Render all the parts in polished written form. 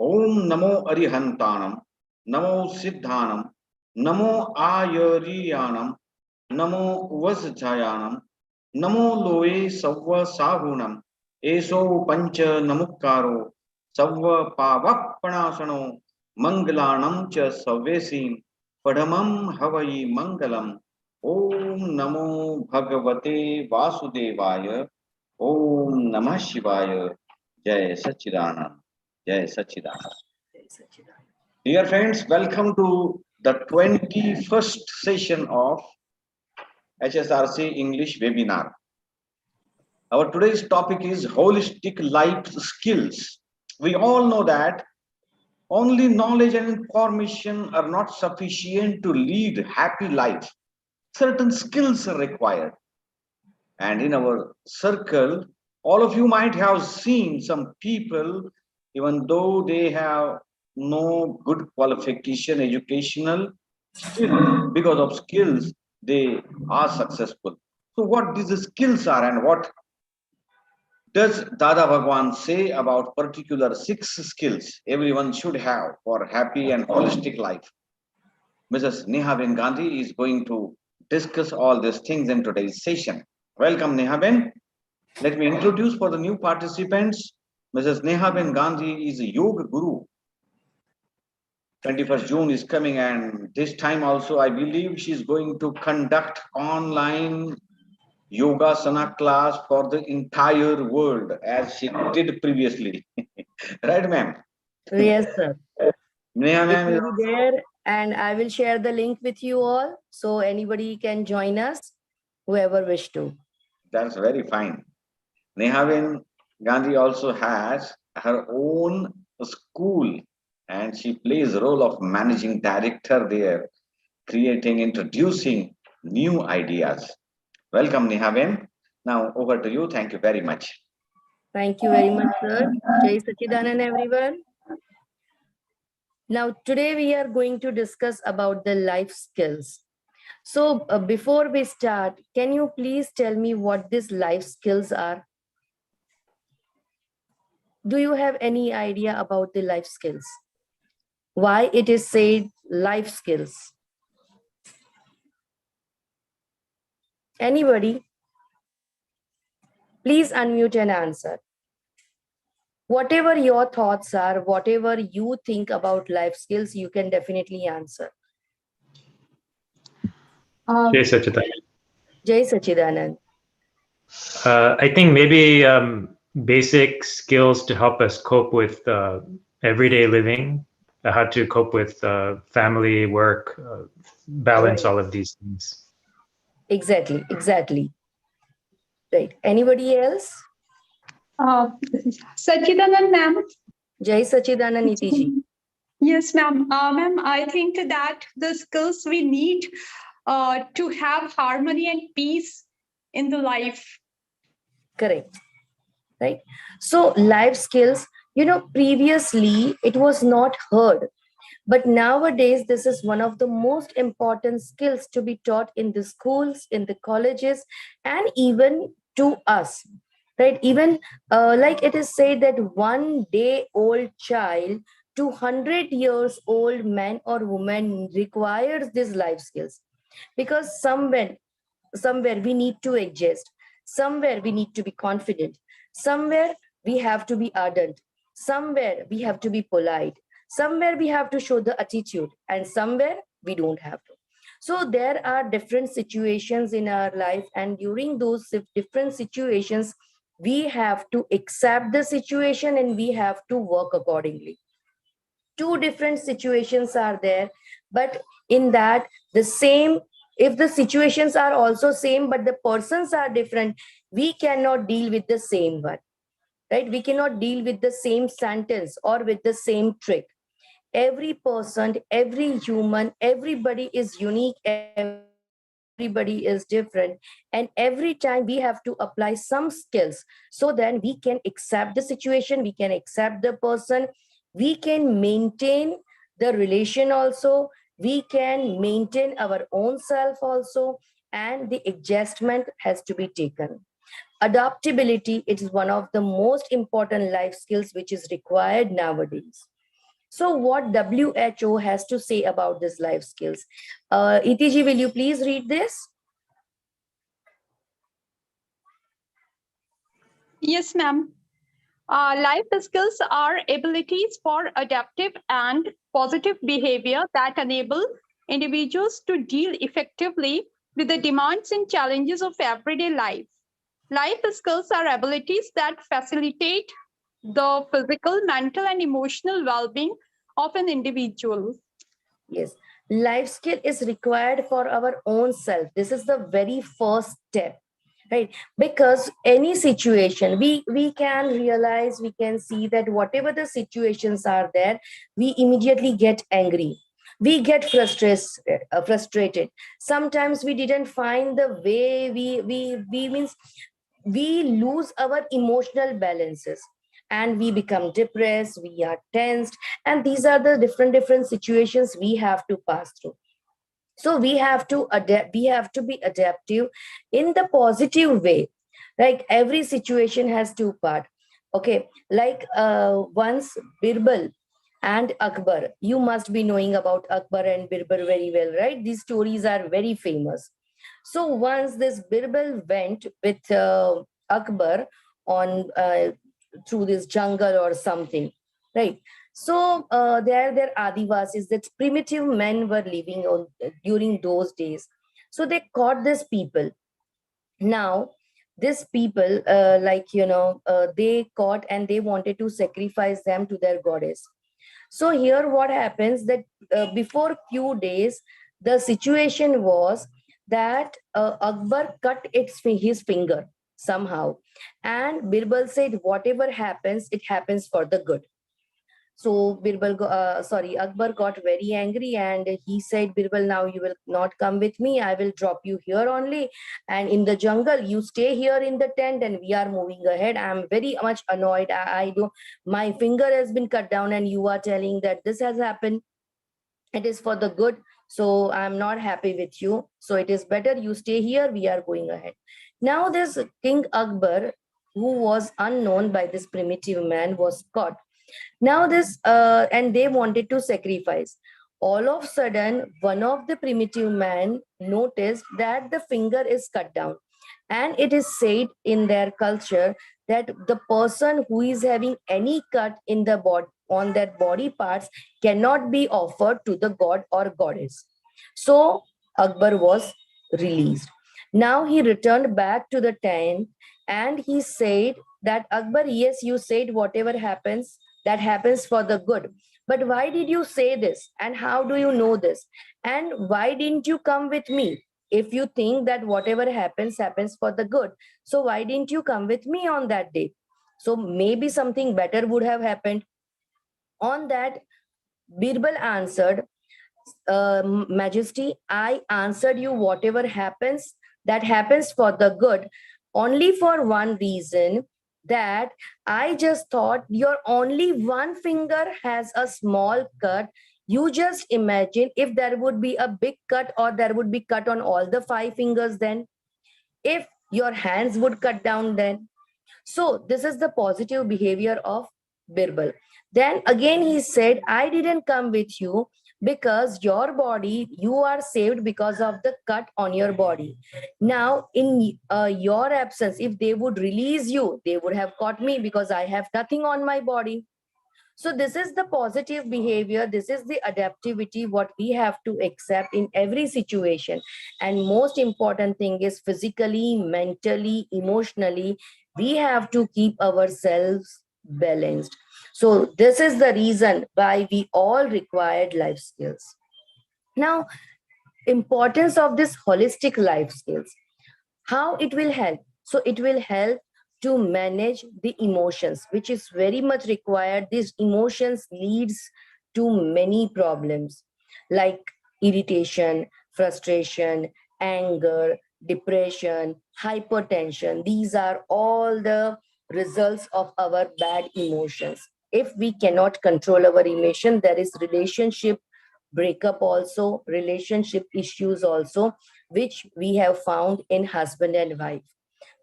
Om Namo Arihantanam, Namo Siddhanam, Namo Ayariyanam, Namo Vasjayanam, Namo Loe Savva Sahunam, Eso Pancha Namukkaro, Savva Pavappanasano, Mangalanam Cha Savesim, Padamam Havai Mangalam, Om Namo Bhagavate Vasudevaya, Om Namah Shivaya, Jai Sachidanand, Jai Sachidanand. Dear friends, welcome to the 21st session of HSRC English webinar. Our today's topic is holistic life skills. We all know that only knowledge and information are not sufficient to lead happy life. Certain skills are required. And in our circle, all of you might have seen some people, even though they have no good qualification, educational, still because of skills, they are successful. So what these skills are and what does Dada Bhagwan say about particular 6 skills everyone should have for happy and holistic life? Mrs. Nehaben Gandhi is going to discuss all these things in today's session. Welcome, Nehaben. Let me introduce for the new participants. Mrs. Nehaben Gandhi is a yoga guru. 21st June is coming, and this time also I believe she's going to conduct online yoga sana class for the entire world as she did previously. Right, ma'am? Yes, sir. Neha, It ma'am, will be there, and I will share the link with you all, so anybody can join us, whoever wish to. that's very fine. Nehaben Gandhi also has her own school, and she plays the role of managing director there, creating, introducing new ideas. Welcome, Nehaben. Now over to you. Thank you very much. Thank you very much, sir. Jai Sachidanand, everyone. Now, today we are going to discuss about the life skills. So, before we start, can you please tell me what these life skills are? Do you have any idea about the life skills? Why it is said life skills? Anybody? Please unmute and answer. Whatever your thoughts are, whatever you think about life skills, you can definitely answer. Jai Sachidanand. Jai Sachidanand. I think maybe basic skills to help us cope with everyday living, how to cope with family, work, balance all of these things. Exactly, exactly. Right. Anybody else? Sachidanand, ma'am. Jai Sachidanand Nitiji. Yes, ma'am. Ma'am, I think that the skills we need to have harmony and peace in the life. Correct. Right. So life skills, previously it was not heard. But nowadays, this is one of the most important skills to be taught in the schools, in the colleges, and even to us. Right? Even like it is said that 1-day-old child to 100 years old man or woman requires these life skills, because somewhere we need to adjust, somewhere we need to be confident, somewhere we have to be ardent, somewhere we have to be polite, somewhere we have to show the attitude, and somewhere we don't have to. So there are different situations in our life, and during those different situations we have to accept the situation and we have to work accordingly. Two different situations are there, but in that the same, if the situations are also same but the persons are different, we cannot deal with the same one, right? We cannot deal with the same sentence or with the same trick. Every person, every human, everybody is unique, everybody is different, and every time we have to apply some skills, so then we can accept the situation, we can accept the person, we can maintain the relation also, we can maintain our own self also, and the adjustment has to be taken. Adaptability, it is one of the most important life skills which is required nowadays. So what WHO has to say about this life skills? ETG, will you please read this? Yes, ma'am. Life skills are abilities for adaptive and positive behavior that enable individuals to deal effectively with the demands and challenges of everyday life. Life skills are abilities that facilitate the physical, mental, and emotional well being of an individual. Yes, life skill is required for our own self. This is the very first step, right? Because any situation, we can realize, we can see that whatever the situations are there, we immediately get angry. We get frustrated. Sometimes we didn't find the way we means we lose our emotional balances and we become depressed, we are tensed, and these are the different situations we have to pass through. So we have to adapt, we have to be adaptive in the positive way. Like every situation has two part. Okay, like once Birbal and Akbar, you must be knowing about Akbar and Birbal very well, right? These stories are very famous. So once this Birbal went with Akbar on through this jungle or something, right? So there Adivasis, that primitive men were living on during those days. So they caught these people. Now, these people, they caught and they wanted to sacrifice them to their goddess. So here what happens that before few days, the situation was that Akbar cut his finger somehow. And Birbal said, whatever happens, it happens for the good. So Akbar got very angry and he said, Birbal, now you will not come with me. I will drop you here only. And in the jungle, you stay here in the tent and we are moving ahead. I'm very much annoyed. I do, my finger has been cut down and you are telling that this has happened. It is for the good. So I'm not happy with you. So it is better you stay here. We are going ahead. Now this King Akbar, who was unknown by this primitive man, was caught. Now this and they wanted to sacrifice. All of a sudden, one of the primitive man noticed that the finger is cut down. And it is said in their culture that the person who is having any cut in the body on their body parts cannot be offered to the god or goddess. So Akbar was released. Now he returned back to the tent and he said that Akbar, yes, you said whatever happens, that happens for the good. But why did you say this? And how do you know this? And why didn't you come with me? If you think that whatever happens, happens for the good, so why didn't you come with me on that day? So maybe something better would have happened. On that, Birbal answered, Majesty, I answered you whatever happens, that happens for the good, only for one reason, that I just thought your only one finger has a small cut. You just imagine if there would be a big cut or there would be cut on all the five fingers, then if your hands would cut down, then so this is the positive behavior of Birbal. Then again he said, I didn't come with you because your body, you are saved because of the cut on your body. Now in your absence, if they would release you, they would have caught me because I have nothing on my body. So this is the positive behavior. This is the adaptivity what we have to accept in every situation. And most important thing is physically, mentally, emotionally, we have to keep ourselves balanced. So this is the reason why we all required life skills. Now, importance of this holistic life skills, how it will help. So it will help to manage the emotions, which is very much required. These emotions leads to many problems like irritation, frustration, anger, depression, hypertension. These are all the results of our bad emotions. If we cannot control our emotion, there is relationship breakup also, relationship issues also, which we have found in husband and wife.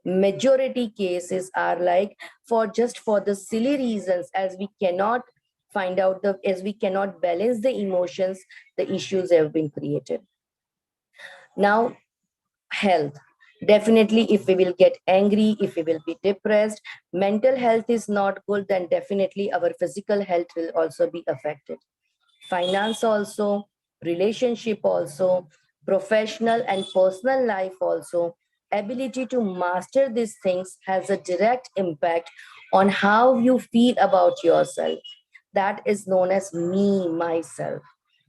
Majority cases are like for just for the silly reasons, as we cannot find out the, as we cannot balance the emotions, the issues have been created. Now, health. Definitely, if we will get angry, if we will be depressed, mental health is not good, then definitely our physical health will also be affected. Finance also, relationship also, professional and personal life also. Ability to master these things has a direct impact on how you feel about yourself. That is known as me, myself.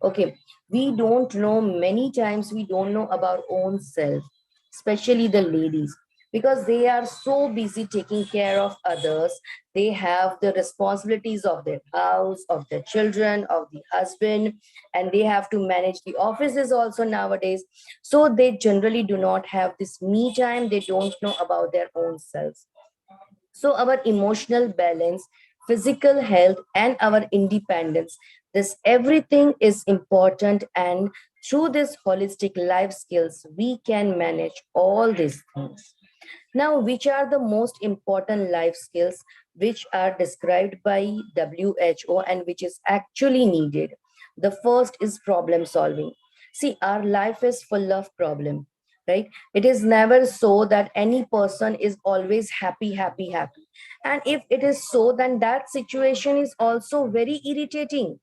Okay, we don't know, many times we don't know about own self, especially the ladies, because they are so busy taking care of others. They have the responsibilities of their house, of their children, of the husband, and they have to manage the offices also nowadays. So they generally do not have this me time. They don't know about their own selves. So our emotional balance, physical health, and our independence, this everything is important. And through this holistic life skills, we can manage all these things. Now, which are the most important life skills which are described by WHO and which is actually needed? The first is problem solving. See, our life is full of problem, right? It is never so that any person is always happy, happy, happy. And if it is so, then that situation is also very irritating,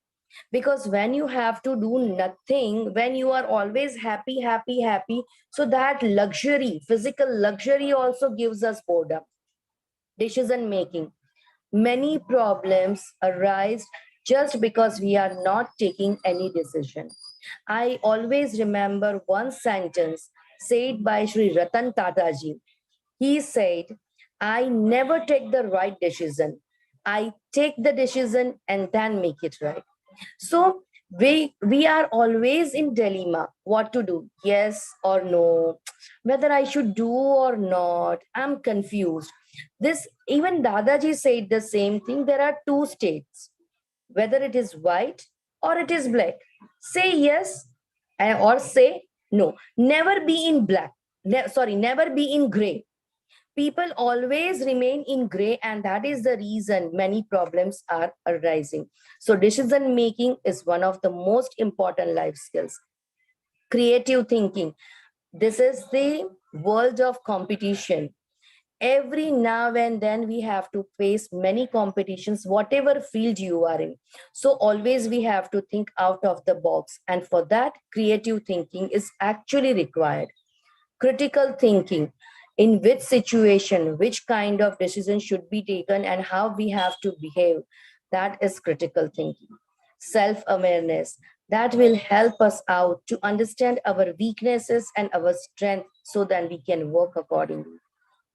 because when you have to do nothing, when you are always happy, happy, happy, so that luxury, physical luxury also gives us boredom. Decision making, many problems arise just because we are not taking any decision. I always remember one sentence said by Sri Ratan Tata ji. He said, I never take the right decision, I take the decision and then make it right. So we are always in dilemma, what to do, yes or no, whether I should do or not. I'm confused. This, even Dadaji said the same thing. There are two states, whether it is white or it is black. Say yes or say no. Never be in black. Sorry, never be in gray. People always remain in gray, and that is the reason many problems are arising. So decision making is one of the most important life skills. Creative thinking, this is the world of competition. Every now and then we have to face many competitions, whatever field you are in. So always we have to think out of the box, and for that creative thinking is actually required. Critical thinking, in which situation which kind of decision should be taken and how we have to behave, that is critical thinking. Self awareness, that will help us out to understand our weaknesses and our strength so that we can work accordingly.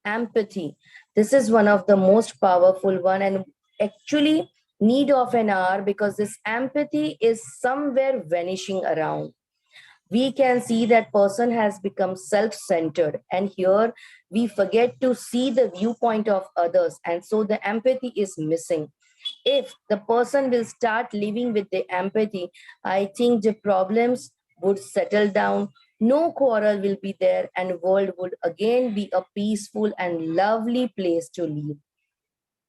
Empathy, this is one of the most powerful one, and actually need of an hour, because this empathy is somewhere vanishing around. We can see that person has become self-centered, and here we forget to see the viewpoint of others, and so the empathy is missing. If the person will start living with the empathy, I think the problems would settle down, no quarrel will be there, and world would again be a peaceful and lovely place to live.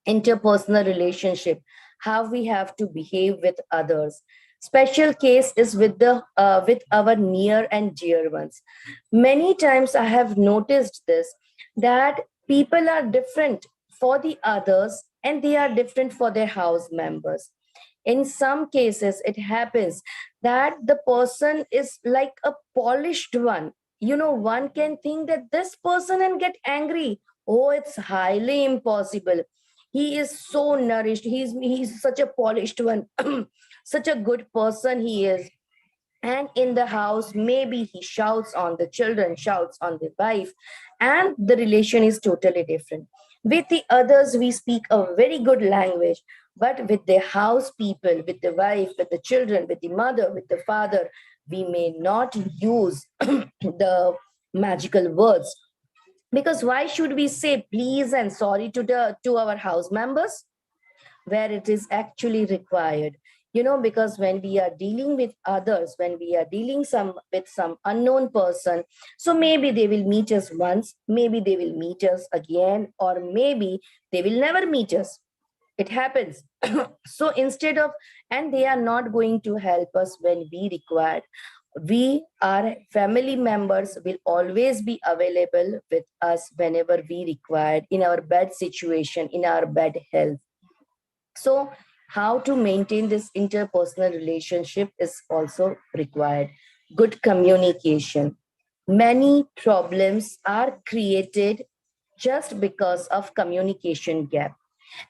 Interpersonal relationship, how we have to behave with others. Special case is with the with our near and dear ones. Many times I have noticed this, that people are different for the others and they are different for their house members. In some cases it happens that the person is like a polished one. You know, one can think that this person and get angry. Oh, it's highly impossible. He is so nourished, he's such a polished one. Such a good person he is. And in the house maybe he shouts on the children, shouts on the wife, and the relation is totally different. With the others we speak a very good language, but with the house people, with the wife, with the children, with the mother, with the father, we may not use the magical words. Because why should we say please and sorry to our house members where it is actually required? You know, because when we are dealing with others, when we are dealing with some unknown person, so maybe they will meet us once, maybe they will meet us again, or maybe they will never meet us. It happens. So instead of, and they are not going to help us when we require. We, our family members, will always be available with us whenever we require, in our bad situation, in our bad health. So how to maintain this interpersonal relationship is also required. Good communication. Many problems are created just because of communication gap,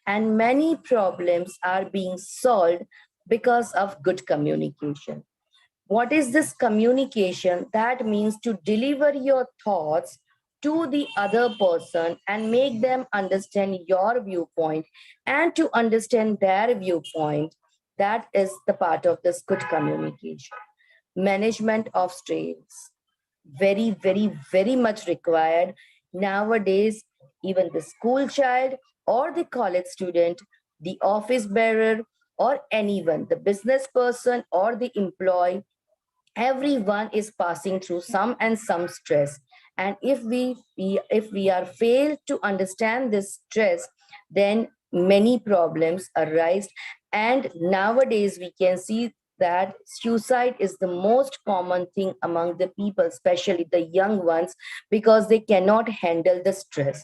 and many problems are being solved because of good communication. What is this communication? That means to deliver your thoughts to the other person and make them understand your viewpoint and to understand their viewpoint. That is the part of this good communication. Management of stress. Very, very, very much required. Nowadays, even the school child or the college student, the office bearer, or anyone, the business person or the employee, everyone is passing through some and some stress. And if we are failed to understand this stress, then many problems arise. And nowadays we can see that suicide is the most common thing among the people, especially the young ones, because they cannot handle the stress.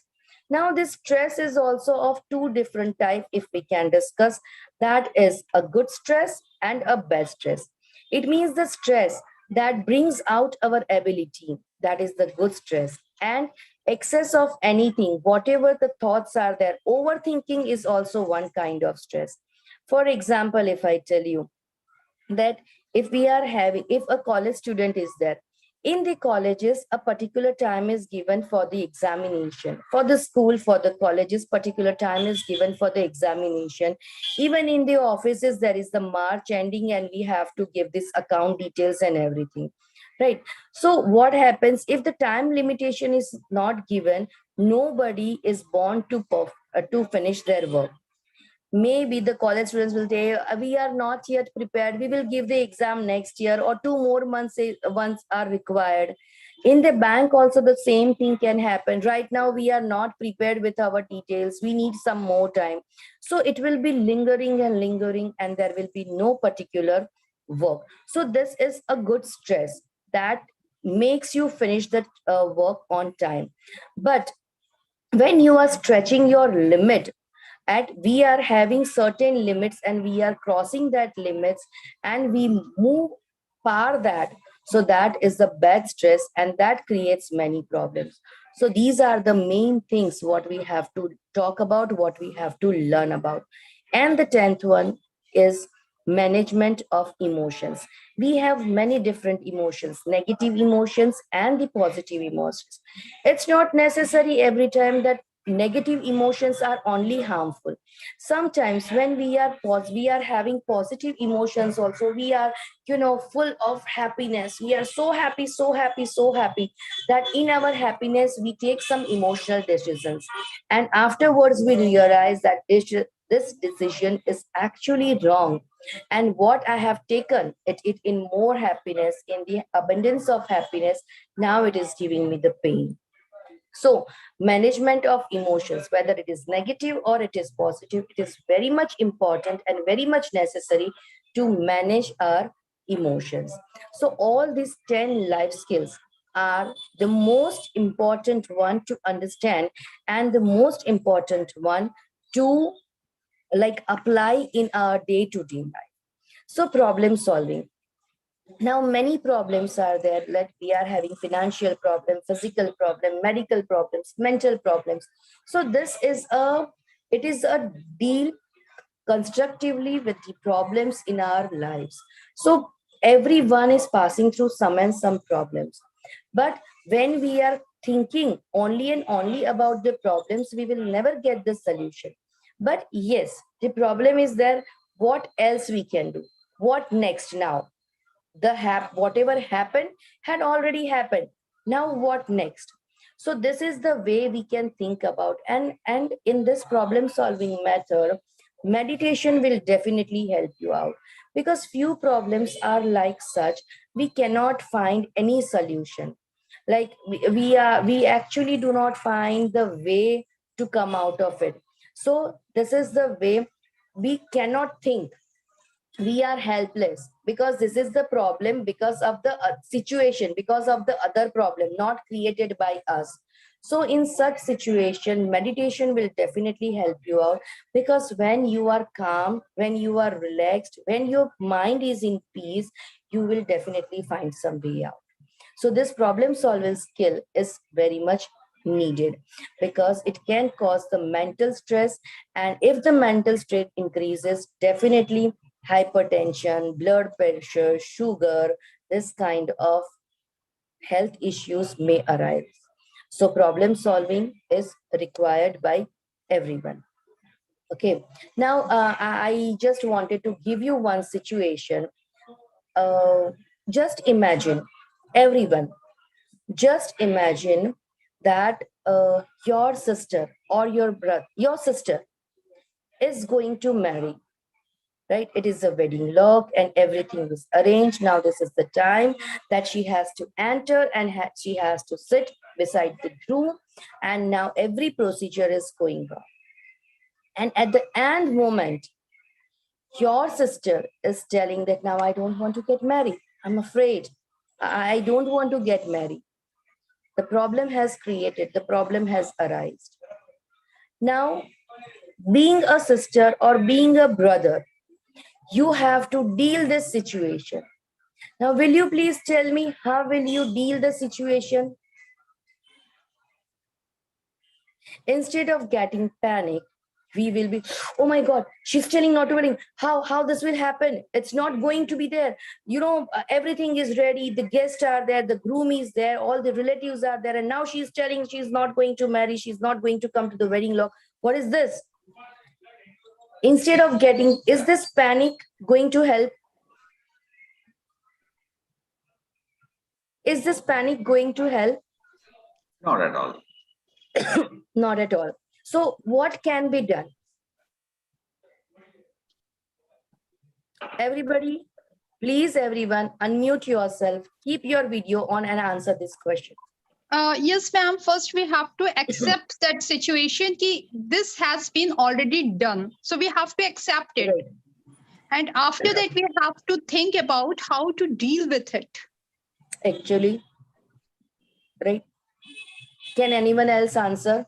Now this stress is also of two different types, if we can discuss. That is a good stress and a bad stress. It means the stress that brings out our ability, that is the good stress. And excess of anything, whatever the thoughts are there, overthinking is also one kind of stress. For example, if I tell you that if we are having, if a college student is there, in the colleges a particular time is given for the examination. For the school, for the colleges, particular time is given for the examination. Even in the offices there is the March ending and we have to give this account details and everything, right? So what happens if the time limitation is not given? Nobody is born to finish their work. Maybe the college students will say, we are not yet prepared, we will give the exam next year, or 2 more months once are required. In the bank also the same thing can happen. Right now we are not prepared with our details, we need some more time. So it will be lingering and lingering, and there will be no particular work. So this is a good stress that makes you finish that work on time. But when you are stretching your limit, at we are having certain limits and we are crossing that limits and we move far that, so that is the bad stress and that creates many problems. So these are the main things what we have to talk about, what we have to learn about. And the 10th one is management of emotions. We have many different emotions, negative emotions and the positive emotions. It's not necessary every time that negative emotions are only harmful. Sometimes when we are having positive emotions also, we are, full of happiness, we are so happy, so happy, so happy, that in our happiness we take some emotional decisions, and afterwards we realize that this decision is actually wrong, and what I have taken it in more happiness, in the abundance of happiness, now it is giving me the pain. So, management of emotions, whether it is negative or it is positive, it is very much important and very much necessary to manage our emotions. So, all these 10 life skills are the most important one to understand and the most important one to like apply in our day-to-day life. So, problem solving. Now many problems are there, like we are having financial problem, physical problem, medical problems, mental problems. So this is a, it is a deal constructively with the problems in our lives. So everyone is passing through some and some problems, but when we are thinking only and only about the problems, we will never get the solution. But yes, the problem is there, what else we can do, what next now? Whatever happened had already happened, now what next? So this is the way we can think about. And in this problem solving method, meditation will definitely help you out, because few problems are like such we cannot find any solution. Like we actually do not find the way to come out of it. So this is the way we cannot think. We are helpless because this is the problem, because of the situation, because of the other problem not created by us. So in such situation, meditation will definitely help you out, because when you are calm, when you are relaxed, when your mind is in peace, you will definitely find some way out. So this problem solving skill is very much needed, because it can cause the mental stress, and if the mental stress increases, definitely hypertension, blood pressure, sugar, this kind of health issues may arise. So problem solving is required by everyone. Okay, now I just wanted to give you one situation. Just imagine, everyone, just imagine that your sister or your brother, your sister is going to marry, right? It is a wedding log and everything is arranged. Now this is the time that she has to enter, and she has to sit beside the groom, and now every procedure is going on. And at the end moment, your sister is telling that now I don't want to get married. I'm afraid. I don't want to get married. The problem has created, the problem has arisen. Now, being a sister or being a brother, you have to deal this situation. Now, will you please tell me, how will you deal the situation? Instead of getting panic, we will be, oh my god, she's telling not to wedding, how this will happen, it's not going to be there, everything is ready, the guests are there, the groom is there, all the relatives are there, and now she's telling she's not going to marry, she's not going to come to the wedding log. What is this? Instead of getting, is this panic going to help? Is this panic going to help? Not at all. Not at all. So what can be done? Everybody, please, everyone, unmute yourself, keep your video on and answer this question. Yes, ma'am. First, we have to accept that situation. Ki this has been already done. So we have to accept it. Right. And after that, we have to think about how to deal with it. Actually, right? Can anyone else answer?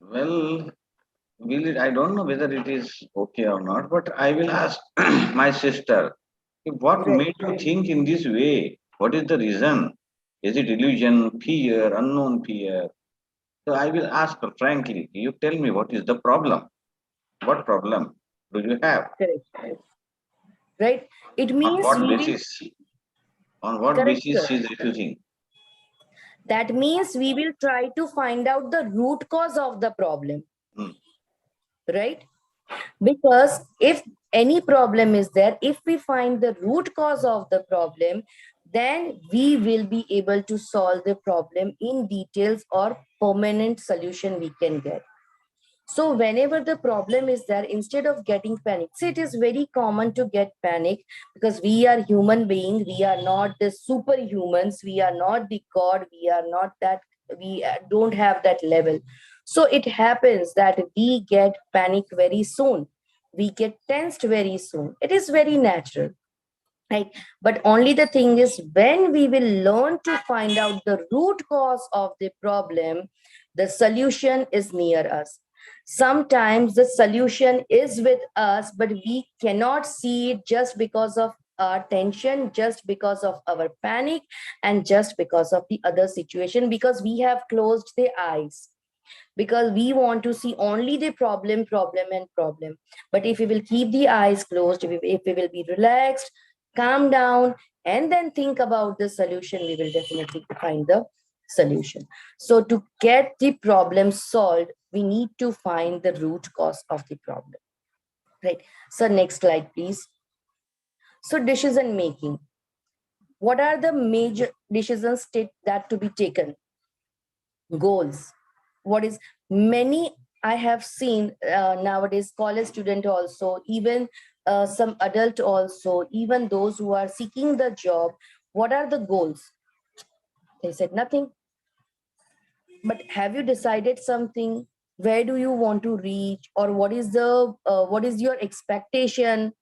Well, I don't know whether it is okay or not, but I will ask my sister, what Right. made you think in this way? What is the reason? Is it illusion, fear, unknown fear? So I will ask her frankly, you tell me what is the problem? What problem do you have? Correct. Right? It On means what we will, basis? On what correct, basis sir. she is refusing? That means we will try to find out the root cause of the problem. Right? Because if any problem is there, if we find the root cause of the problem, then we will be able to solve the problem in details, or permanent solution we can get. So whenever the problem is there, instead of getting panic, see, it is very common to get panic, because we are human beings, we are not the superhumans, we are not the god, we are not that, we don't have that level. So it happens that we get panic very soon, we get tensed very soon. It is very natural, right? But only the thing is, when we will learn to find out the root cause of the problem, the solution is near us. Sometimes the solution is with us, but we cannot see it, just because of our tension, just because of our panic, and just because of the other situation, because we have closed the eyes, because we want to see only the problem. But if we will keep the eyes closed, if we will be relaxed, calm down, and then think about the solution, we will definitely find the solution. So to get the problem solved, we need to find the root cause of the problem, right? So next slide, please. So decision making. What are the major decisions that to be taken? Goals. What is many I have seen nowadays, college student also, even some adult also, even those who are seeking the job, what are the goals? They said nothing. But have you decided something? Where do you want to reach, or what is your expectation?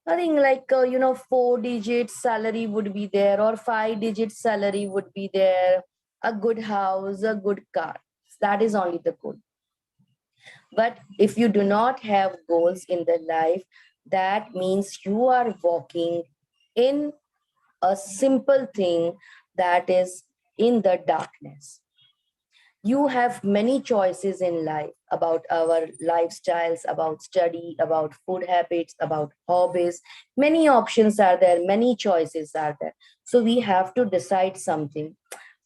I think like 4 digit salary would be there, or 5 digit salary would be there, a good house, a good car. That is only the goal. But if you do not have goals in the life, that means you are walking in a simple thing, that is in the darkness. You have many choices in life about our lifestyles, about study, about food habits, about hobbies. Many options are there, many choices are there. So we have to decide something.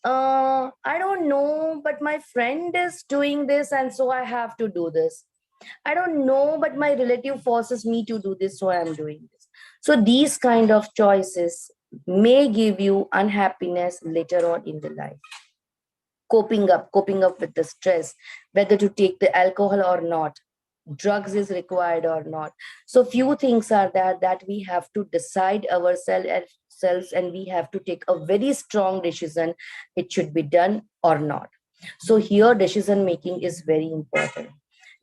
I don't know, but my friend is doing this, and so I have to do this. I don't know, but my relative forces me to do this, so I'm doing this. So these kind of choices may give you unhappiness later on in the life. Coping up with the stress, whether to take the alcohol or not, drugs is required or not. So few things are there that we have to decide ourselves, and we have to take a very strong decision, it should be done or not. So here decision making is very important.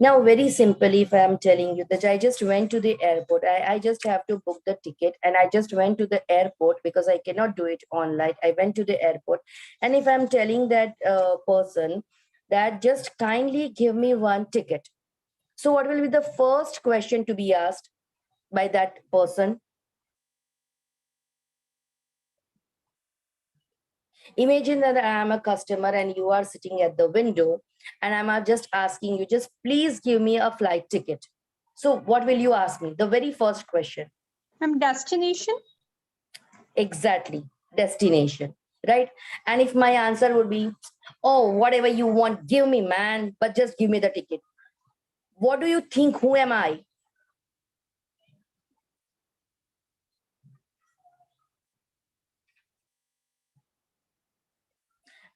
Now, very simply, if I am telling you that I just went to the airport, I just have to book the ticket, and I just went to the airport because I cannot do it online. I went to the airport, and if I'm telling that person that just kindly give me one ticket, so what will be the first question to be asked by that person? Imagine that I am a customer and you are sitting at the window, and I'm just asking you, just please give me a flight ticket. So what will you ask me? The very first question. Destination. Exactly. Destination. Right? And if my answer would be, oh, whatever you want, give me, man, but just give me the ticket. What do you think? Who am I?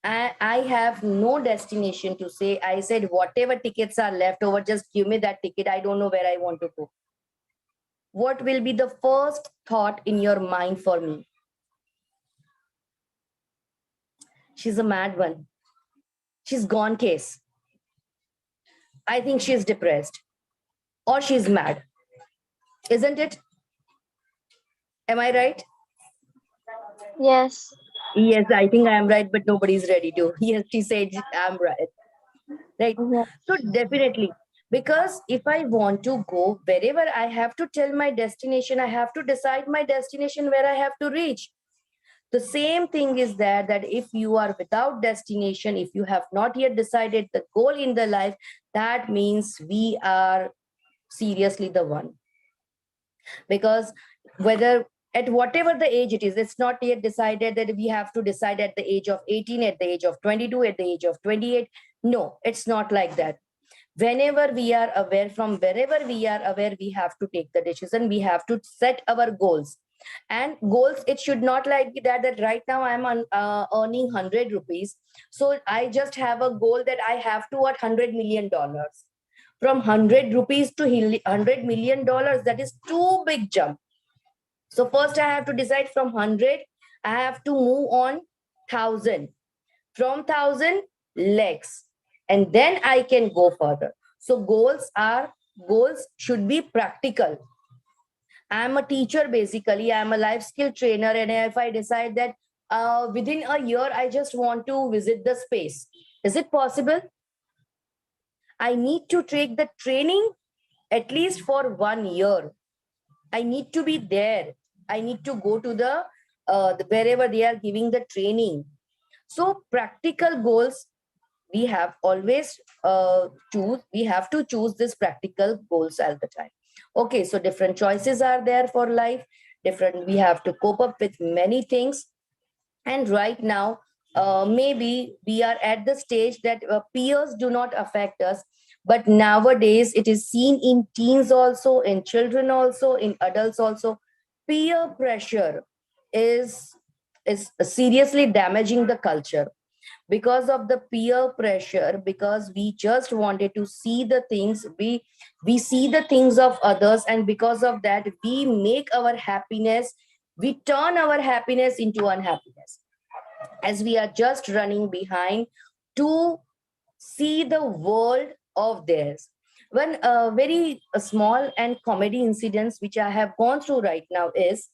I have no destination to say. I said, whatever tickets are left over, just give me that ticket. I don't know where I want to go. What will be the first thought in your mind for me? She's a mad one. She's gone case. I think she's depressed, or she's mad. Isn't it? Am I right? Yes. Yes, I think I am right, but nobody's ready to. Yes, she said I'm right. Right. Yes. So definitely, because if I want to go wherever, I have to tell my destination. I have to decide my destination where I have to reach. The same thing is there, that if you are without destination, if you have not yet decided the goal in the life, that means we are seriously the one. Because whether at whatever the age it is, it's not yet decided that we have to decide at the age of 18, at the age of 22, at the age of 28. No, it's not like that. Whenever we are aware, from wherever we are aware, we have to take the decision, we have to set our goals. And goals, it should not like that right now I'm earning 100 rupees, so I just have a goal that I have to earn $100 million. From 100 rupees to $100 million, that is too big jump. So first I have to decide, from 100 I have to move on 1,000, from 1,000 legs, and then I can go further. So goals should be practical. I'm a teacher, basically I'm a life skill trainer, and if I decide that within a year I just want to visit the space, is it possible? I need to take the training at least for 1 year. I need to be there. I need to go to the wherever they are giving the training. So practical goals, we have always we have to choose this practical goals all the time. Okay, so different choices are there for life. Different, we have to cope up with many things. And right now, maybe we are at the stage that peers do not affect us, but nowadays it is seen in teens also, in children also, in adults also. Peer pressure is seriously damaging the culture. Because of the peer pressure, because we just wanted to see the things, we see the things of others, and because of that we make our happiness, we turn our happiness into unhappiness, as we are just running behind to see the world of theirs. One very small and comedy incidents which I have gone through right now is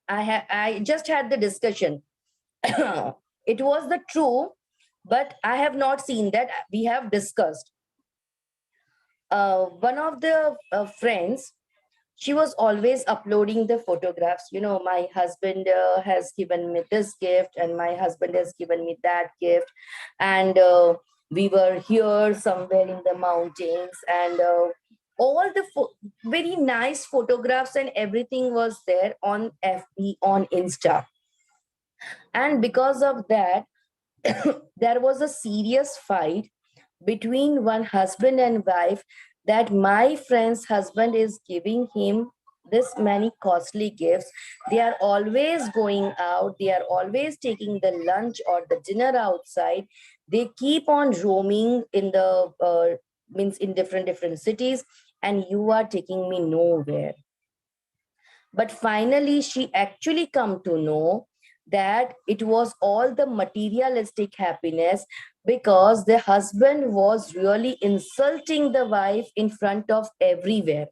I just had the discussion. It was the true, but I have not seen that. We have discussed. One of the friends, she was always uploading the photographs. You know, my husband has given me this gift, and my husband has given me that gift, and we were here somewhere in the mountains, and all the very nice photographs and everything was there on FB, on Insta. And because of that, there was a serious fight between one husband and wife, that my friend's husband is giving him this many costly gifts. They are always going out, they are always taking the lunch or the dinner outside, they keep on roaming in the means in different cities, and you are taking me nowhere. But finally she actually come to know that it was all the materialistic happiness, because the husband was really insulting the wife in front of everywhere,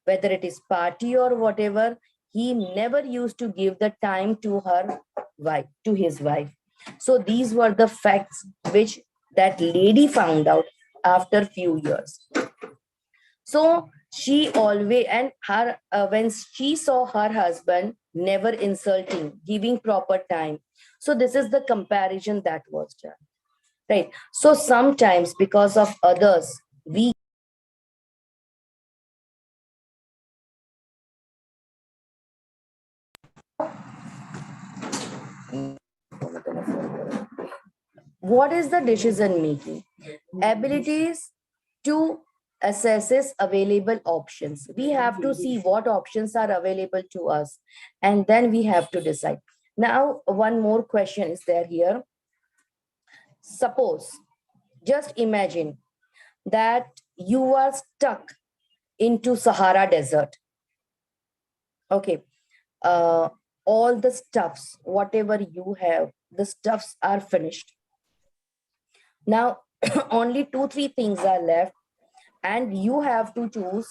whether it is party or whatever. He never used to give the time to her wife, to his wife. So these were the facts which that lady found out after few years. So she always, and her when she saw her husband never insulting, giving proper time. So this is the comparison that was done, right? So sometimes because of others, we what is the decision making abilities to assess available options. We have to see what options are available to us, and then we have to decide. Now one more question is there here. Suppose, just imagine that you are stuck into Sahara Desert. Okay, all the stuffs, whatever you have, the stuffs are finished. Now only 2-3 things are left, and you have to choose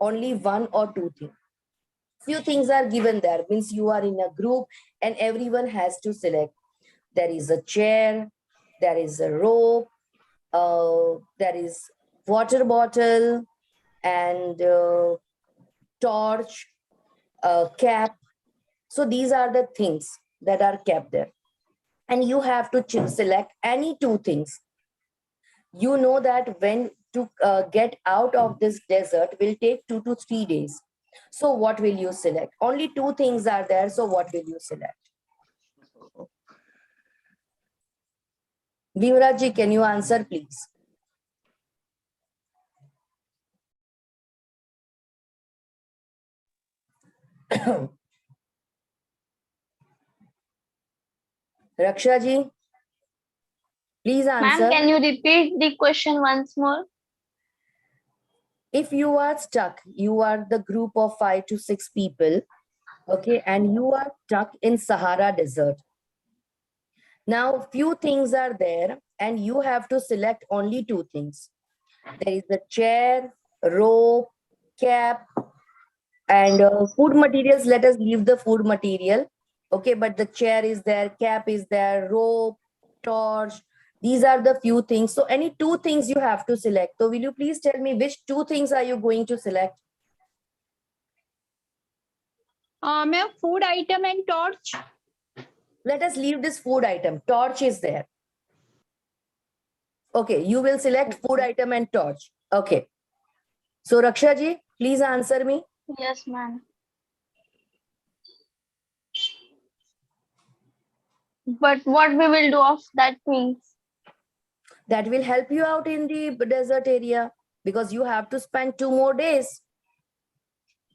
only 1 or 2 things. Few things are given there, means you are in a group and everyone has to select. There is a chair, there is a rope, there is water bottle, and torch, cap. So these are the things that are kept there, and you have to select any 2 things. You know that when to get out of this desert will take 2 to 3 days. So what will you select? Only 2 things are there, so what will you select? Bhimraj, can you answer, please? Raksha ji, please answer. Ma'am, can you repeat the question once more? If you are stuck, you are the group of 5 to 6 people, okay, and you are stuck in Sahara Desert. Now, few things are there, and you have to select only 2 things. There is a chair, rope, cap, and food materials. Let us leave the food material, okay, but the chair is there, cap is there, rope, torch. These are the few things. So any 2 things you have to select. So will you please tell me which 2 things are you going to select? Ma'am, food item and torch. Let us leave this food item. Torch is there. Okay, you will select food item and torch. Okay. So Raksha ji, please answer me. Yes, ma'am. But what we will do of that things? That will help you out in the desert area, because you have to spend 2 more days.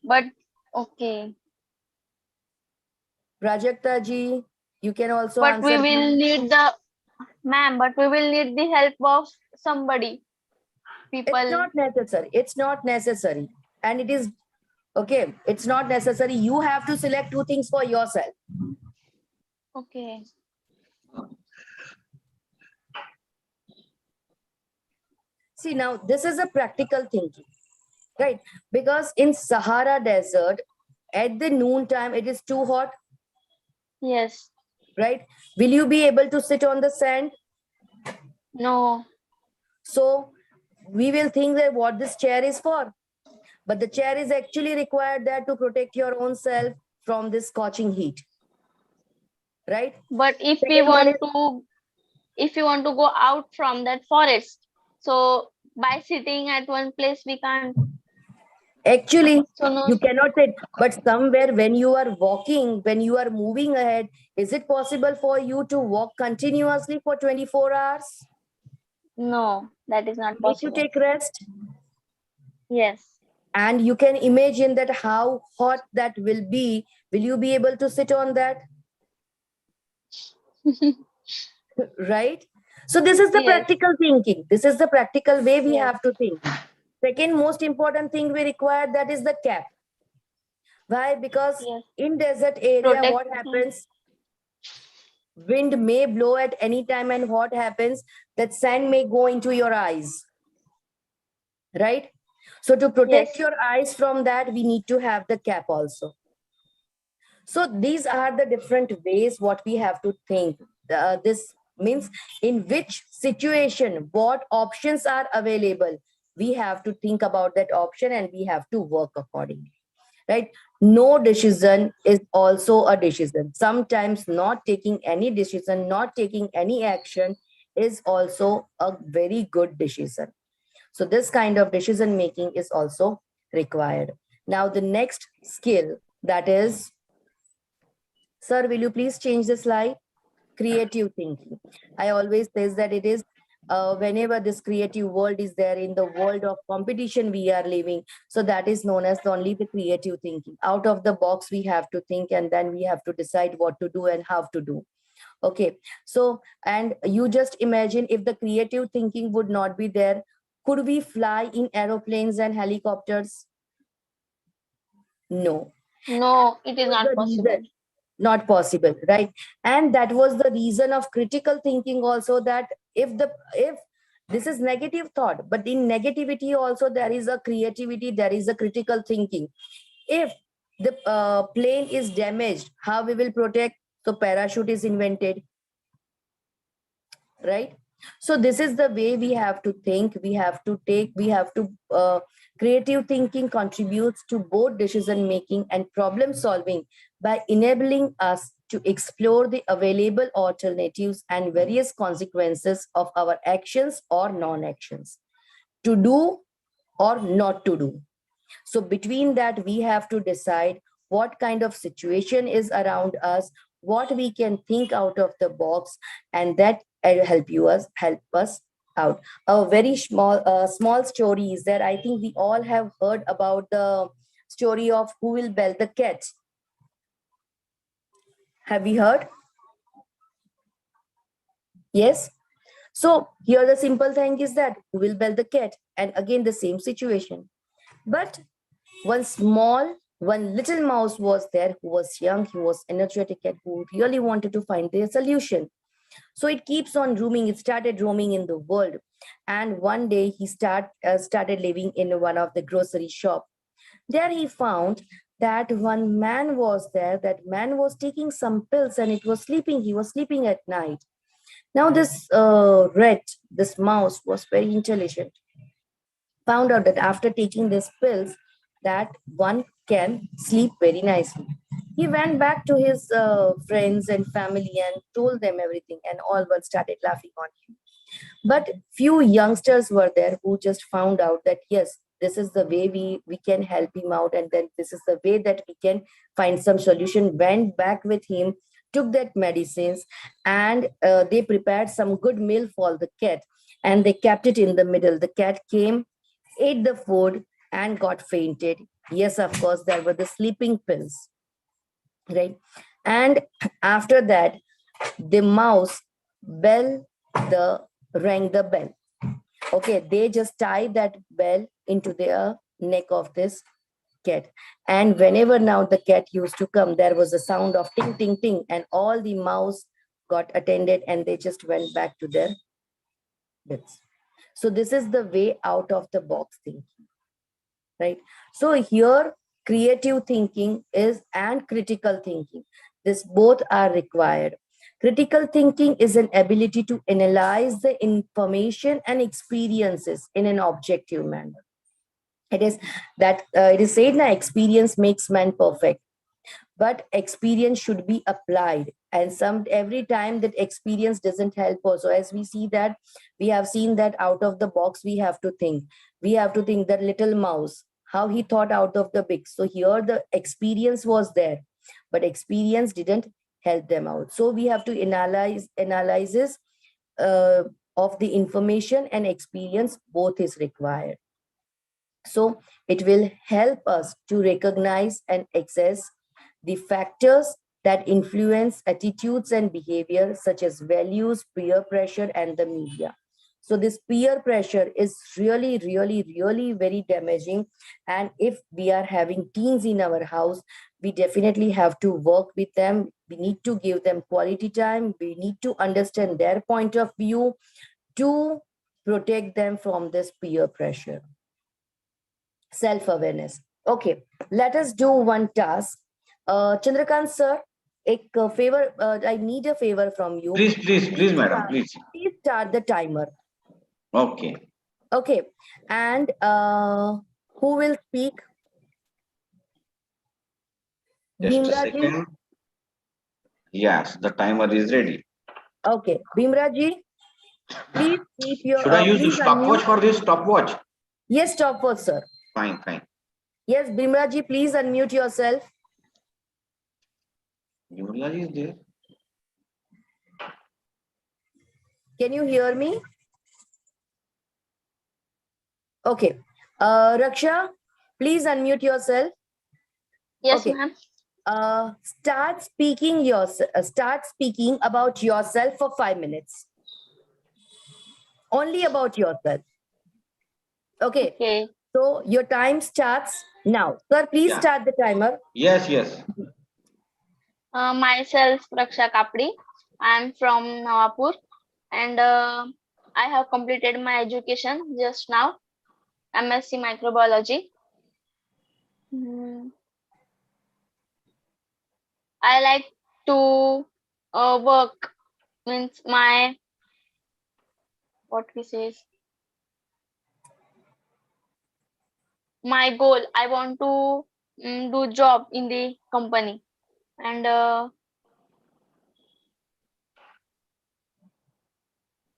But okay. Prajakta ji, you can also But answer. we will need the ma'am, but we will need the help of somebody. People. It's not necessary. It's not necessary. And it is okay. It's not necessary. You have to select 2 things for yourself. Okay. See, now this is a practical thinking, right? Because in Sahara Desert, at the noon time, it is too hot, Yes. right? Will you be able to sit on the sand? No. So we will think that what this chair is for. But the chair is actually required there to protect your own self from this scorching heat, right? But if we Second one want is, to, if you want to go out from that forest, so by sitting at one place we can't. actually, So no. you cannot sit, but somewhere when you are walking, when you are moving ahead, is it possible for you to walk continuously for 24 hours? No, that is not You need to possible. take rest. Yes. And you can imagine that how hot that will be. Will you be able to sit on that? Right? So this is the Yes. practical thinking. This is the practical way we Yes. have to think. Second most important thing we require, that is the cap. Why? Because Yes. in desert area, Protect. what happens? Wind may blow at any time, and what happens? That sand may go into your eyes. Right? So to protect Yes. your eyes from that, we need to have the cap also. So these are the different ways what we have to think. This means in which situation, what options are available. We have to think about that option and we have to work accordingly. Right? No decision is also a decision. Sometimes not taking any decision, not taking any action is also a very good decision. So this kind of decision making is also required. Now the next skill, that is, sir, will you please change the slide? Creative thinking. I always says that it is whenever this creative world is there, in the world of competition we are living, so that is known as only the creative thinking. Out of the box we have to think, and then we have to decide what to do and how to do. Okay, so, and you just imagine if the creative thinking would not be there, could we fly in aeroplanes and helicopters? No. No, it is Was not the possible. reason, not possible, right? And that was the reason of critical thinking also, that if this is negative thought, but in negativity also there is a creativity, there is a critical thinking. If the plane is damaged, how we will protect? So parachute is invented, right? So this is the way we have to think, we have to take, we have to creative thinking contributes to both decision making and problem solving by enabling us to explore the available alternatives and various consequences of our actions or non-actions, to do or not to do. So between that, we have to decide what kind of situation is around us, what we can think out of the box, and that will help us out. A very small story is there. I think we all have heard about the story of Who Will Bell the Cat. Have we heard? Yes. So here the simple thing is that Who Will Bell the Cat, and again the same situation. But one little mouse was there who was young, he was energetic, and who really wanted to find the solution. So it keeps on roaming. It started roaming in the world. And one day he started living in one of the grocery shop. There he found that one man was there. That man was taking some pills and it was sleeping. He was sleeping at night. Now this this mouse was very intelligent, found out that after taking these pills, that one can sleep very nicely. He went back to his friends and family and told them everything, and all one started laughing on him. But few youngsters were there who just found out that yes, this is the way we can help him out, and then this is the way that we can find some solution. Went back with him, took that medicines, and they prepared some good meal for the cat, and they kept it in the middle. The cat came, ate the food, and got fainted. Yes, of course, there were the sleeping pills, right? And after that, the mouse bell the rang the bell. Okay, they just tied that bell into the neck of this cat. And whenever now the cat used to come, there was a sound of ting, ting, ting, and all the mouse got attended and they just went back to their beds. So this is the way out of the box thinking, right? So here creative thinking is and critical thinking. This both are required. Critical thinking is an ability to analyze the information and experiences in an objective manner. It is that it is said that experience makes man perfect, but experience should be applied, and every time that experience doesn't help also, as we have seen that out of the box we have to think that little mouse, how he thought out of the big. So here the experience was there, but experience didn't help them out. So we have to analysis uh, of the information and experience, both is required. So it will help us to recognize and assess the factors that influence attitudes and behavior, such as values, peer pressure, and the media. So this peer pressure is really, really, really very damaging. And if we are having teens in our house, we definitely have to work with them. We need to give them quality time. We need to understand their point of view to protect them from this peer pressure. Self-awareness. Okay, let us do one task. Chandrakant sir, favor, I need a favor from you. Please, madam, please. Please start the timer. Okay. Okay, and who will speak? Just a second. Yes, the timer is ready. Okay, Bhimraji, please keep your. Should I use the stopwatch for this? Stopwatch? Yes, stopwatch, sir. Fine. Yes, Bhimraji, please unmute yourself. Bhimraji is there. Can you hear me? Okay. Raksha, please unmute yourself. Yes, okay. ma'am. Start speaking about yourself for 5 minutes. Only about yourself. Okay. So your time starts now. Sir, please start the timer. Yes. Myself, Raksha Kapdi. I am from Nawapur, and I have completed my education just now, MSc Microbiology. I like to work, means my my goal. I want to do job in the company, and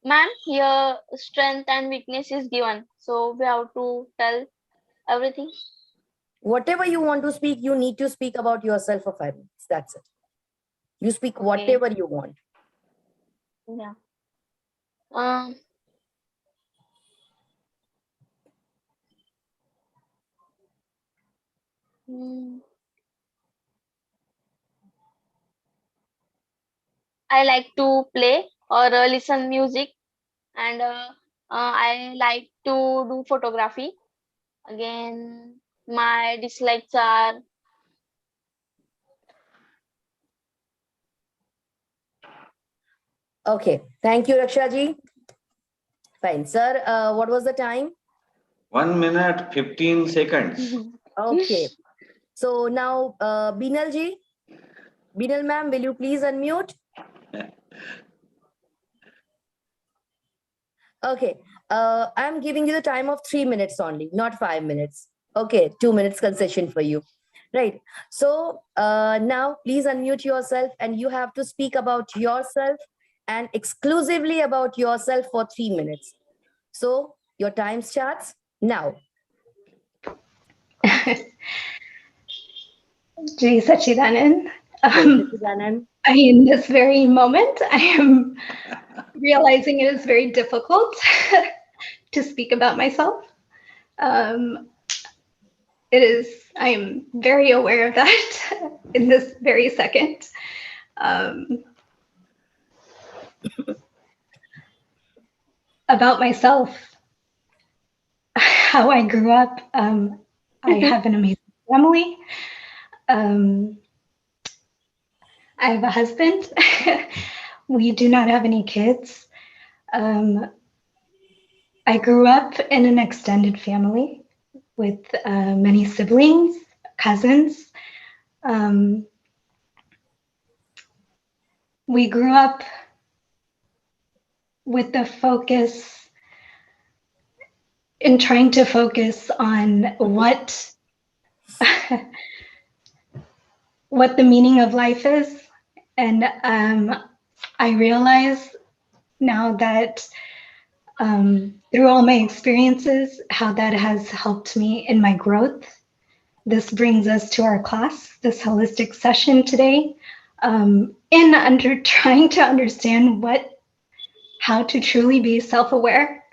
ma'am, here strength and weakness is given, so we have to tell everything. Whatever you want to speak, you need to speak about yourself for 5 minutes. That's it. You speak whatever you want. Yeah. I like to play or listen music, and I like to do photography. Again, my dislikes are okay. Thank you, Rakshaji. Fine, sir. What was the time? 1 minute 15 seconds. Okay. So now, Binal ji, Binal ma'am, will you please unmute? Okay. I'm giving you the time of 3 minutes only, not 5 minutes. Okay, 2 minutes concession for you. Right. So now please unmute yourself, and you have to speak about yourself and exclusively about yourself for 3 minutes. So your time starts now. Jai Sachidanand. In this very moment, I am realizing it is very difficult to speak about myself. I am very aware of that in this very second. About myself, how I grew up. I have an amazing family. I have a husband. We do not have any kids. I I grew up in an extended family with many siblings, cousins. We grew up with the focus in trying to focus on what what the meaning of life is. And I realize now that through all my experiences, how that has helped me in my growth. This brings us to our class, this holistic session today, in trying to understand how to truly be self-aware.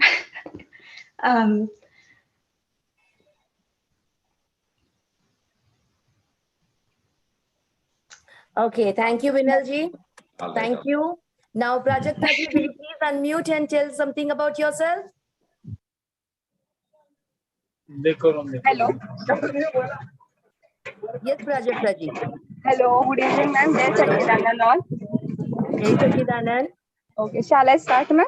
Okay, thank you, Vinalji. All right, Thank you. Now, Prajakta ji, will you please unmute and tell something about yourself? Hello. Yes, Prajakta ji. Hello. Good evening, ma'am. Jai Sachidanand all. Jai Sachidanand. Okay. Shall I start, ma'am?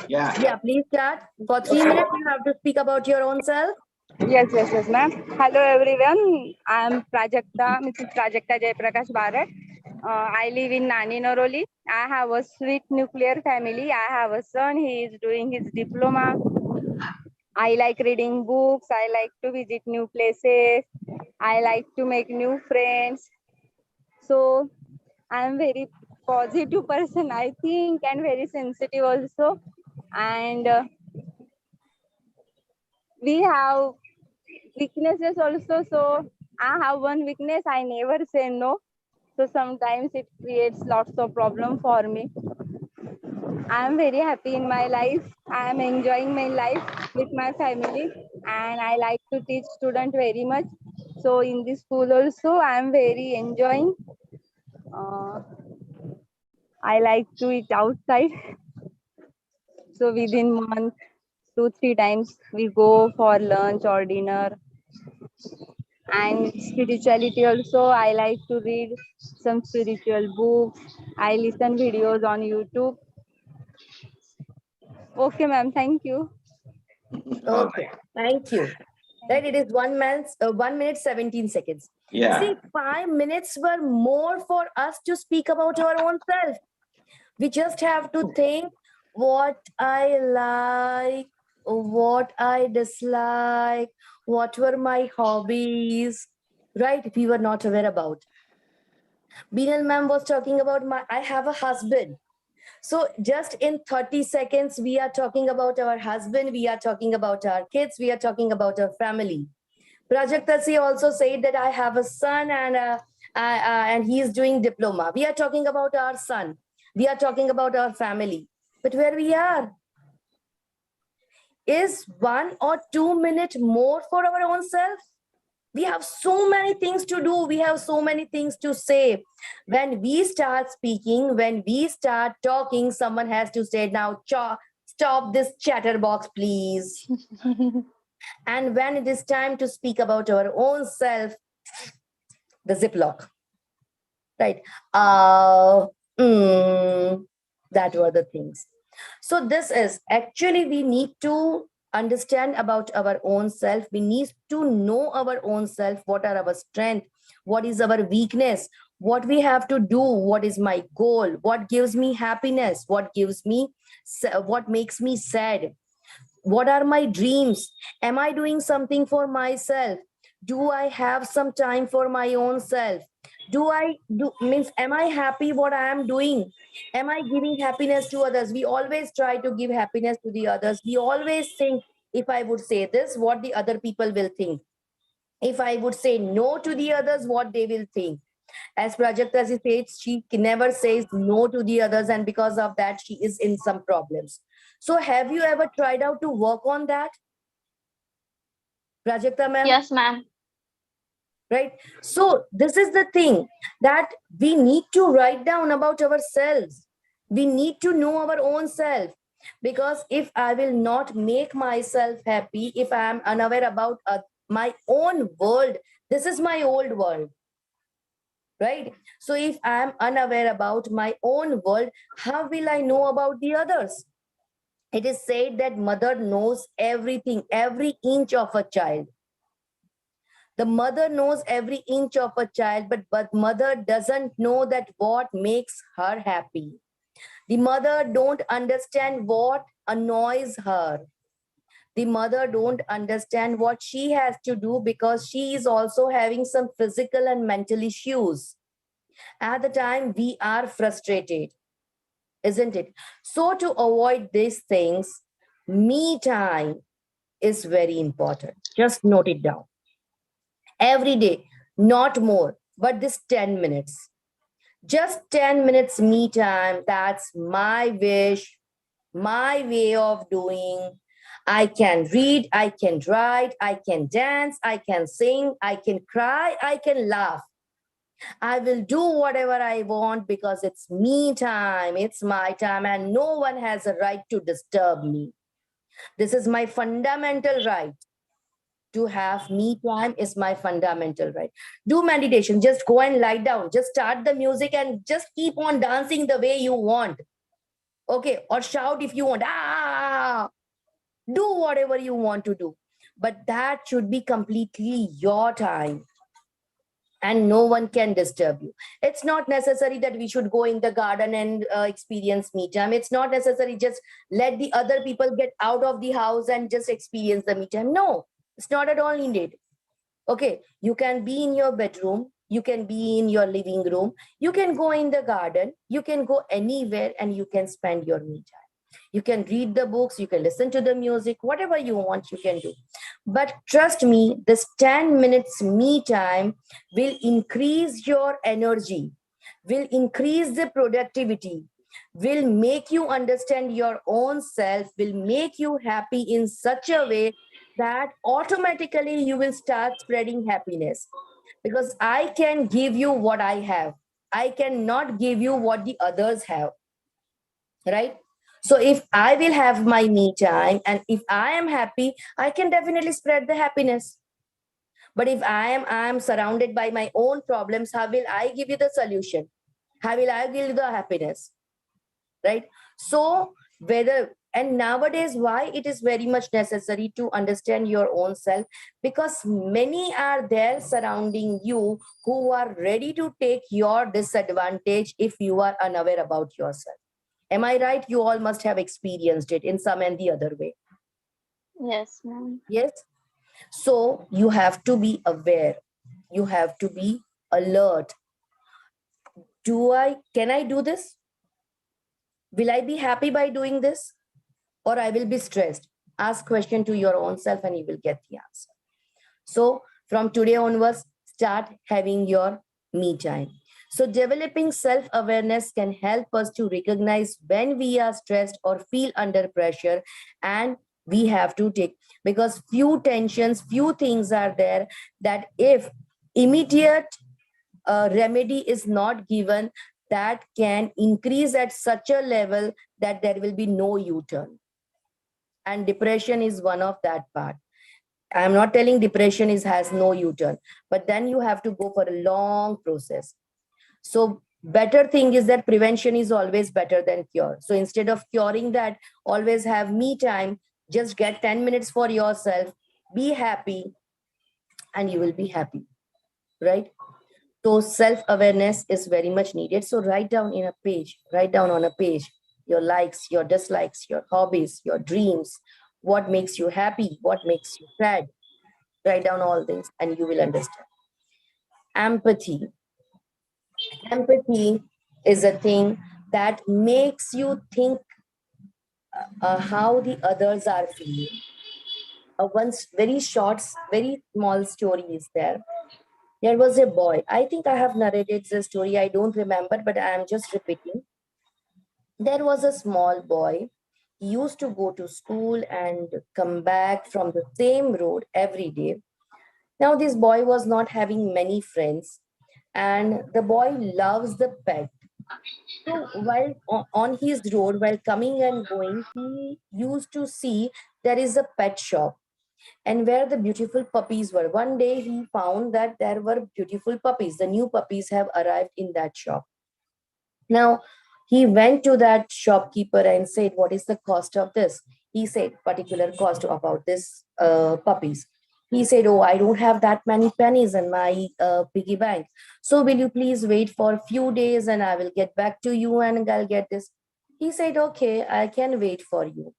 Yeah. Yeah, please start. For 3 minutes, you have to speak about your own self. Yes, ma'am. Hello, everyone. I am Prajakta, Mrs. Prajakta Jaiprakash Bharat. I live in Nani Naroli. I have a sweet nuclear family. I have a son. He is doing his diploma. I like reading books. I like to visit new places. I like to make new friends. So I am very positive person, I think, and very sensitive also. And we have weaknesses also. So I have one weakness. I never say no. So sometimes it creates lots of problem for me. I am very happy in my life. I am enjoying my life with my family, and I like to teach students very much. So in this school also, I am very enjoying. I like to eat outside. So within month, 2-3 times we go for lunch or dinner. And spirituality also, I like to read some spiritual books. I listen videos on YouTube. Okay, ma'am. Thank you. All Okay, thank you. Right, it is 1 minute 17 seconds. Yeah. See, 5 minutes were more for us to speak about our own self. We just have to think what I like, what I dislike, what were my hobbies, right? We were not aware about. Binal ma'am was talking about I have a husband. So just in 30 seconds, we are talking about our husband, we are talking about our kids, we are talking about our family. Prajakta ji also said that I have a son and he is doing diploma. We are talking about our son. We are talking about our family. But where we are? Is 1 or 2 minutes more for our own self? We have so many things to do. We have so many things to say. When we start speaking, when we start talking, someone has to say, now, stop this chatterbox, please. And when it is time to speak about our own self, the ziplock, right? That were the things. So this is actually, we need to understand about our own self. We need to know our own self. What are our strengths? What is our weakness? What we have to do? What is my goal? What gives me happiness? What makes me sad? What are my dreams? Am I doing something for myself? Do I have some time for my own self? Am I happy what I am doing? Am I giving happiness to others? We always try to give happiness to the others. We always think, if I would say this, what the other people will think. If I would say no to the others, what they will think. As Prajakta says, she never says no to the others, and because of that, she is in some problems. So have you ever tried out to work on that? Prajakta ma'am? Yes, ma'am. Right? So this is the thing that we need to write down about ourselves. We need to know our own self. Because if I will not make myself happy, if I am unaware about my own world, this is my old world. Right? So if I am unaware about my own world, how will I know about the others? It is said that mother knows everything, every inch of a child. The mother knows every inch of a child, but mother doesn't know that what makes her happy. The mother don't understand what annoys her. The mother don't understand what she has to do because she is also having some physical and mental issues. At the time, we are frustrated, isn't it? So to avoid these things, me time is very important. Just note it down. Every day, not more, but this 10 minutes. Just 10 minutes me time. That's my wish, my way of doing. I can read, I can write, I can dance, I can sing, I can cry, I can laugh. I will do whatever I want because it's me time, it's my time, and no one has a right to disturb me. This is my fundamental right. To have me time is my fundamental right. Do meditation, just go and lie down, just start the music and just keep on dancing the way you want. Okay, or shout if you want. Ah, do whatever you want to do. But that should be completely your time. And no one can disturb you. It's not necessary that we should go in the garden and experience me time. It's not necessary just let the other people get out of the house and just experience the me time. No, it's not at all needed. Okay, you can be in your bedroom, you can be in your living room, you can go in the garden, you can go anywhere and you can spend your me time. You can read the books, you can listen to the music, whatever you want, you can do. But trust me, this 10 minutes me time will increase your energy, will increase the productivity, will make you understand your own self, will make you happy in such a way that automatically you will start spreading happiness. Because I can give you what I have. I cannot give you what the others have. Right? So if I will have my me time and if I am happy, I can definitely spread the happiness. But if I am surrounded by my own problems, how will I give you the solution? How will I give you the happiness? Right? So whether, and nowadays why it is very much necessary to understand your own self, because many are there surrounding you who are ready to take your disadvantage if you are unaware about yourself. Am I right? You all must have experienced it in some and the other way. Yes, ma'am. Yes. So you have to be aware. You have to be alert. Can I do this? Will I be happy by doing this? Or I will be stressed? Ask question to your own self and you will get the answer. So from today onwards, start having your me time. So developing self-awareness can help us to recognize when we are stressed or feel under pressure, and we have to take, because few tensions, few things are there that if immediate remedy is not given, that can increase at such a level that there will be no U-turn. And depression is one of that part. I'm not telling depression has no U-turn, but then you have to go for a long process. So better thing is that prevention is always better than cure. So instead of curing that, always have me time, just get 10 minutes for yourself, be happy, and you will be happy, right? So self-awareness is very much needed. So write down on a page, your likes, your dislikes, your hobbies, your dreams, what makes you happy, what makes you sad. Write down all things and you will understand. Empathy. Empathy is a thing that makes you think how the others are feeling. One very short, very small story is there. There was a boy. I think I have narrated the story. I don't remember, but I am just repeating. There was a small boy. He used to go to school and come back from the same road every day. Now, this boy was not having many friends, and the boy loves the pet. So, while on his road, while coming and going, he used to see there is a pet shop and where the beautiful puppies were. One day, he found that there were beautiful puppies. The new puppies have arrived in that shop. Now, He went to that shopkeeper and said, what is the cost of this? He said, particular cost about this puppies. He said, oh, I don't have that many pennies in my piggy bank. So will you please wait for a few days and I will get back to you and I'll get this. He said, okay, I can wait for you.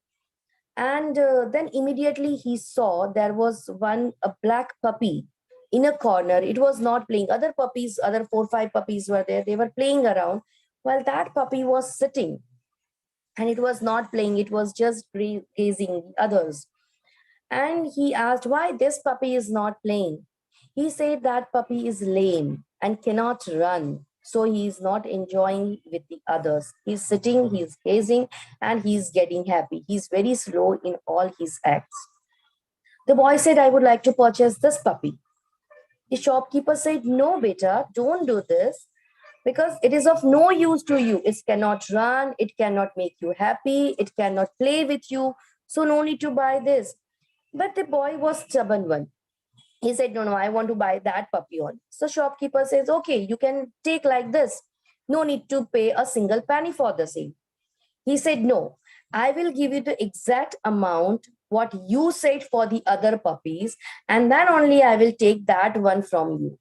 And then immediately he saw there was a black puppy in a corner. It was not playing. Other puppies, other 4-5 puppies were there. They were playing around while that puppy was sitting, and it was not playing. It was just gazing others. And he asked why this puppy is not playing. He said that puppy is lame and cannot run. So he is not enjoying with the others. He's sitting, he's gazing, and he's getting happy. He's very slow in all his acts. The boy said, I would like to purchase this puppy. The shopkeeper said, no, beta, don't do this because it is of no use to you. It cannot run, it cannot make you happy, it cannot play with you. So no need to buy this. But the boy was stubborn one. He said, no, I want to buy that puppy only. So shopkeeper says, okay, you can take like this. No need to pay a single penny for the same. He said, no, I will give you the exact amount what you said for the other puppies, and then only I will take that one from you.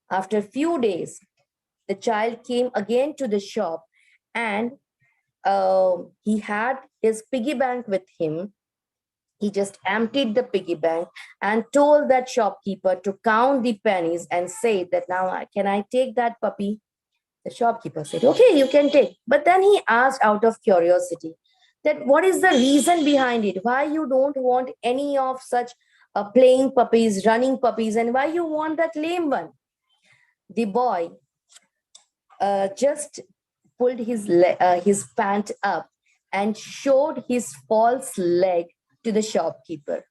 After a few days, the child came again to the shop and he had his piggy bank with him. He just emptied the piggy bank and told that shopkeeper to count the pennies and say that now can I take that puppy? The shopkeeper said, okay, you can take. But then he asked out of curiosity that what is the reason behind it? Why you don't want any of such playing puppies, running puppies, and why you want that lame one? The boy just pulled his pant up and showed his false leg to the shopkeeper.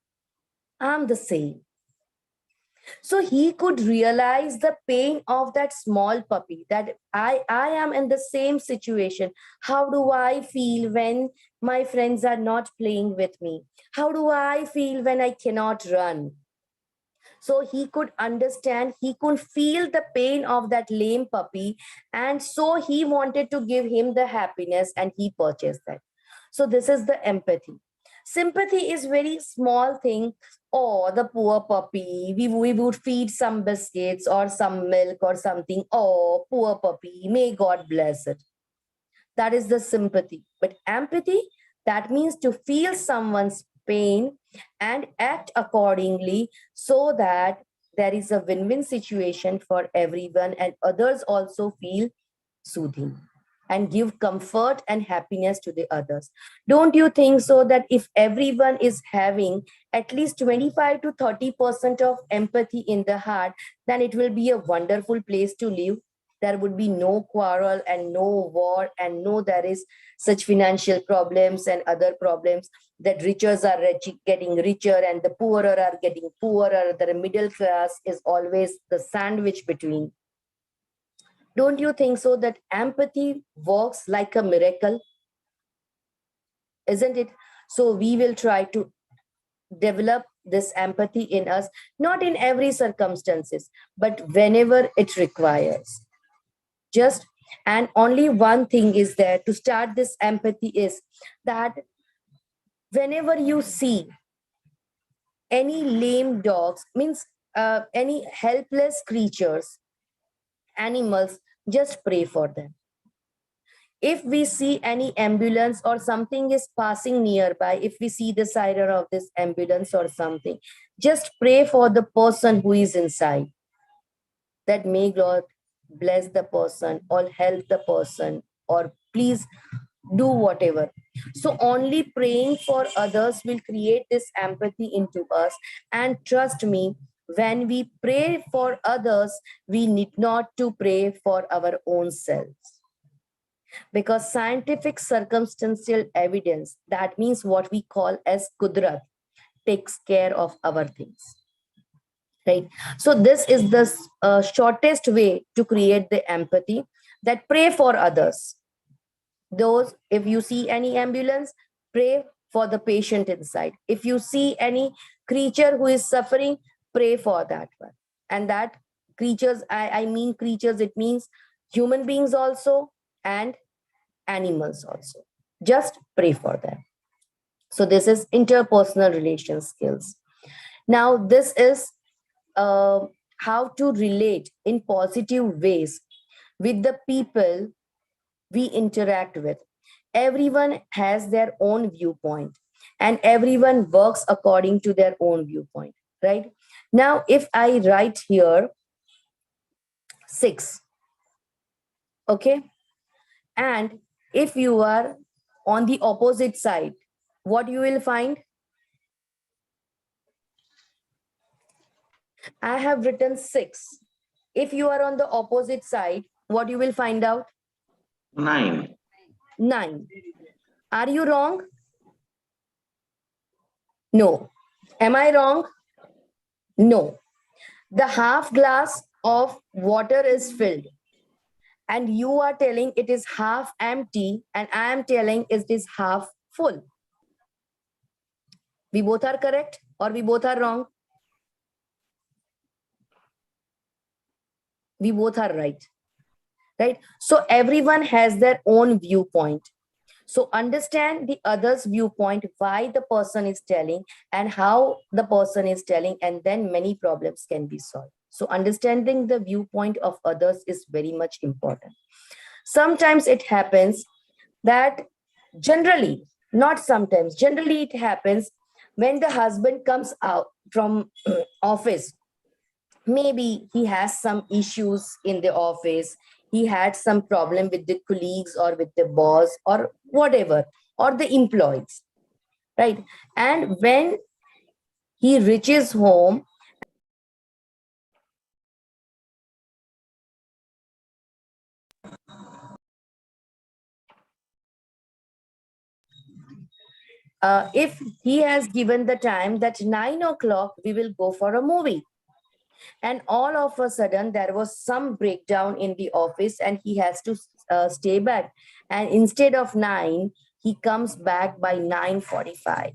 I'm the same. So he could realize the pain of that small puppy, that I am in the same situation. How do I feel when my friends are not playing with me? How do I feel when I cannot run? So he could understand, he could feel the pain of that lame puppy. And so he wanted to give him the happiness and he purchased that. So this is the empathy. Sympathy is very small thing. Oh, the poor puppy. We would feed some biscuits or some milk or something. Oh, poor puppy. May God bless it. That is the sympathy. But empathy, that means to feel someone's pain and act accordingly so that there is a win-win situation for everyone and others also feel soothing and give comfort and happiness to the others. Don't you think so that if everyone is having at least 25 to 30% of empathy in the heart, then it will be a wonderful place to live? There would be no quarrel and no war and no there is such financial problems and other problems that riches are getting richer and the poorer are getting poorer. The middle class is always the sandwich between. Don't you think so that empathy works like a miracle? Isn't it? So we will try to develop this empathy in us, not in every circumstances, but whenever it requires. Just and only one thing is there to start this empathy is that whenever you see any lame dogs, means any helpless creatures, animals, just pray for them. If we see any ambulance or something is passing nearby, if we see the siren of this ambulance or something, just pray for the person who is inside, that may God bless the person or help the person or please do whatever. So only praying for others will create this empathy into us. And trust me, when we pray for others, we need not to pray for our own selves. Because scientific circumstantial evidence, that means what we call as kudrat, takes care of our things. Right? So this is the shortest way to create the empathy, that pray for others. Those, if you see any ambulance, pray for the patient inside. If you see any creature who is suffering, pray for that one. And that creatures, I mean creatures, it means human beings also and animals also. Just pray for them. So this is interpersonal relation skills. Now this is how to relate in positive ways with the people we interact with. Everyone has their own viewpoint and everyone works according to their own viewpoint, right? Now, if I write here 6, okay, and if you are on the opposite side, what you will find? I have written 6. If you are on the opposite side, what you will find out? 9. 9. Are you wrong? No. Am I wrong? No. The half glass of water is filled and you are telling it is half empty and I am telling it is half full. We both are correct or we both are wrong? We both are right. Right? So everyone has their own viewpoint. So understand the other's viewpoint, why the person is telling and how the person is telling, and then many problems can be solved. So understanding the viewpoint of others is very much important. Sometimes it happens that generally, not sometimes, generally it happens when the husband comes out from office. Maybe he has some issues in the office, he had some problem with the colleagues or with the boss or whatever, or the employees, right? And when he reaches home, if he has given the time that 9 o'clock we will go for a movie, and all of a sudden there was some breakdown in the office and he has to stay back, and instead of 9 he comes back by 9:45.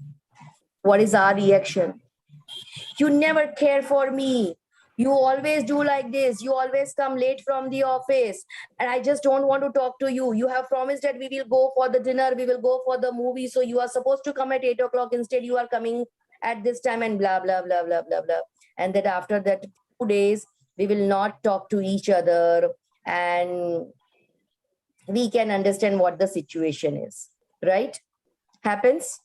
What is our reaction? You never care for me, you always do like this, you always come late from the office, and I just don't want to talk to you. You have promised that we will go for the dinner, we will go for the movie, so you are supposed to come at 8 o'clock, instead you are coming at this time, and blah blah blah blah blah blah. And that after that 2 days we will not talk to each other, and we can understand what the situation is, right? Happens.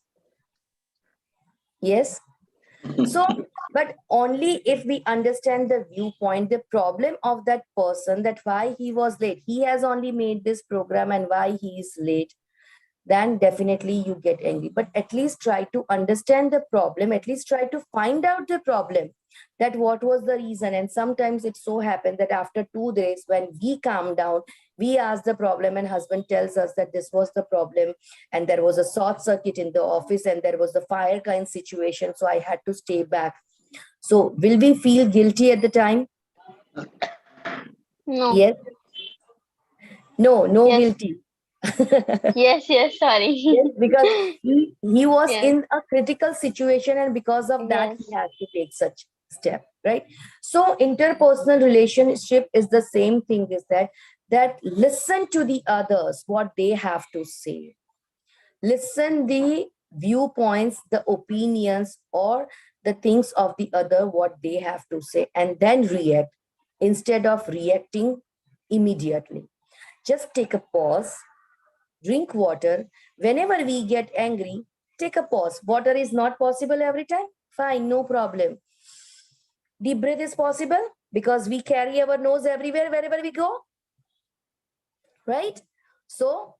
Yes. So, but only if we understand the viewpoint, the problem of that person, that why he was late, he has only made this program and why he is late, then definitely you get angry. But at least try to understand the problem, at least try to find out the problem, that what was the reason. And sometimes it so happened that after 2 days, when we calm down, we ask the problem and husband tells us that this was the problem and there was a short circuit in the office and there was the fire kind situation, so I had to stay back. So will we feel guilty at the time? No. Yes. No Yes. guilty. Yes, sorry. Yes, because he was Yes. in a critical situation and because of that Yes. he has to take such step, right? So interpersonal relationship is the same thing, is that listen to the others, what they have to say. Listen the viewpoints, the opinions, or the things of the other, what they have to say, and then react instead of reacting immediately. Just take a pause, drink water. Whenever we get angry, take a pause. Water is not possible every time. Fine, no problem. Deep breath is possible because we carry our nose everywhere, wherever we go. Right? So,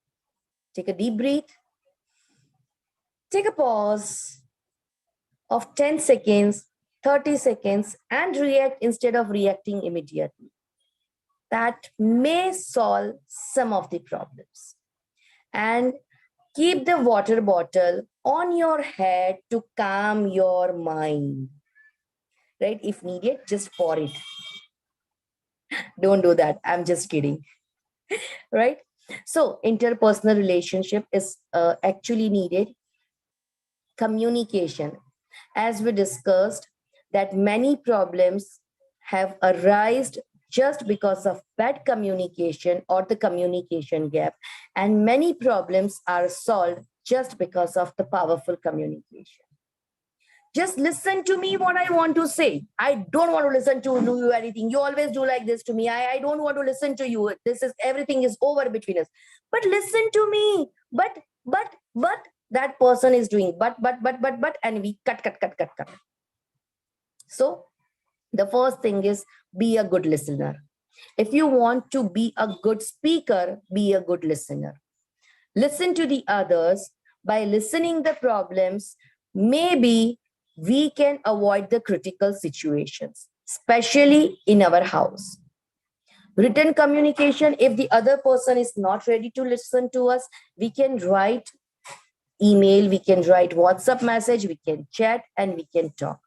take a deep breath. Take a pause of 10 seconds, 30 seconds, and react instead of reacting immediately. That may solve some of the problems. And keep the water bottle on your head to calm your mind. Right? If needed, just pour it. Don't do that. I'm just kidding. Right? So interpersonal relationship is actually needed. Communication. As we discussed, that many problems have arisen just because of bad communication or the communication gap. And many problems are solved just because of the powerful communication. Just listen to me what I want to say. I don't want to listen to you anything. You always do like this to me. I don't want to listen to you. This is everything is over between us. But listen to me. But that person is doing but, and we cut. So the first thing is be a good listener. If you want to be a good speaker, be a good listener. Listen to the others. By listening the problems, maybe we can avoid the critical situations, especially in our house. Written communication, if the other person is not ready to listen to us, we can write email, we can write WhatsApp message, we can chat, and we can talk.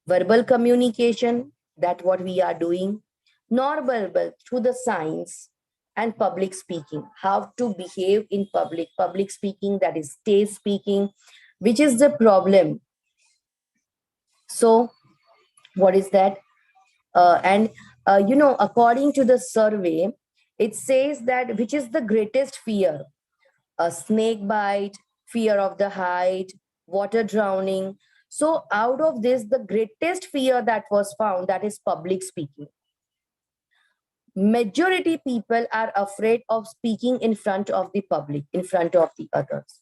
Verbal communication, that what we are doing. Non-verbal, through the signs. And public speaking, how to behave in public speaking, that is stage speaking, which is the problem. So what is that? According to the survey, it says that which is the greatest fear? A snake bite, fear of the height, water drowning. So out of this, the greatest fear that was found, that is public speaking. Majority people are afraid of speaking in front of the public, in front of the others.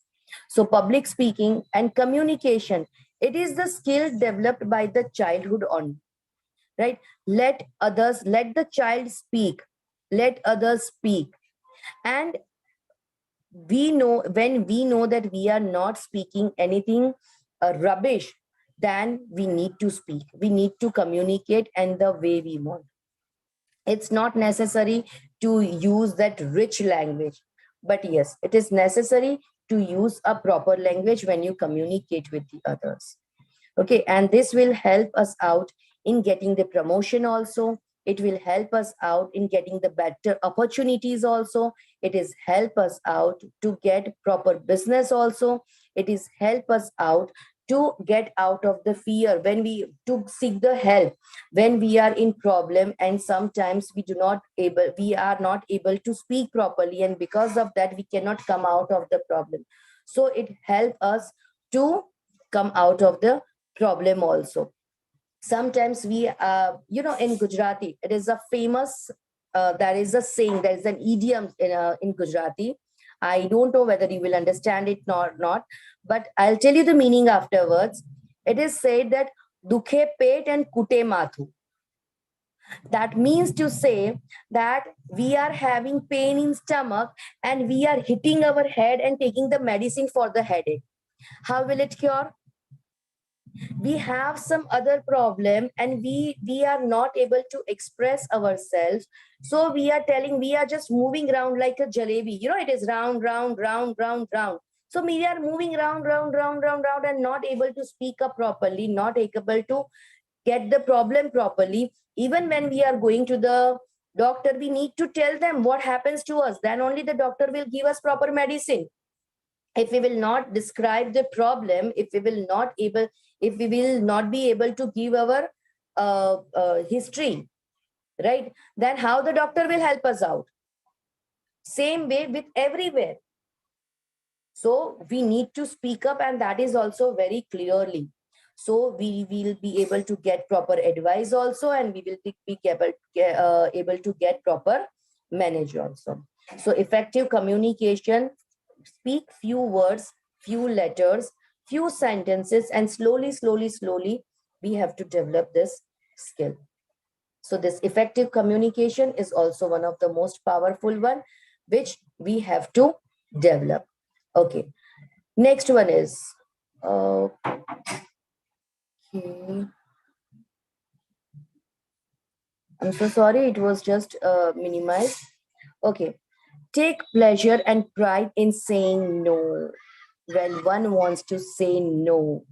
So public speaking and communication, it is the skill developed by the childhood on, right? Let the child speak, let others speak. And we know, when we know that we are not speaking anything rubbish, then we need to speak, we need to communicate in the way we want. It's not necessary to use that rich language, but yes, it is necessary to use a proper language when you communicate with the others. Okay, and this will help us out in getting the promotion also. It will help us out in getting the better opportunities also. It is help us out to get proper business also. It is help us out to get out of the fear, when we to seek the help when we are in problem, and sometimes we are not able to speak properly, and because of that we cannot come out of the problem. So it helps us to come out of the problem also. Sometimes we in Gujarati, it is a famous there is a saying, there is an idiom in Gujarati. I don't know whether you will understand it or not, but I'll tell you the meaning afterwards. It is said that dukhe pet and kute mathu. That means to say that we are having pain in stomach and we are hitting our head and taking the medicine for the headache. How will it cure? We have some other problem and we are not able to express ourselves, so we are telling, we are just moving around like a jalebi, it is round, so we are moving round and not able to speak up properly, not able to get the problem properly. Even when we are going to the doctor, we need to tell them what happens to us, then only the doctor will give us proper medicine. If we will not describe the problem, if we will not be able to give our history, right, then how the doctor will help us out? Same way with everywhere. So we need to speak up, and that is also very clearly. So we will be able to get proper advice also, and we will be able to get proper manage also. So effective communication, speak few words, few letters, few sentences, and slowly, we have to develop this skill. So this effective communication is also one of the most powerful one, which we have to develop. Okay. Next one is, okay. I'm so sorry, it was just minimized. Okay. Take pleasure and pride in saying no when one wants to say no.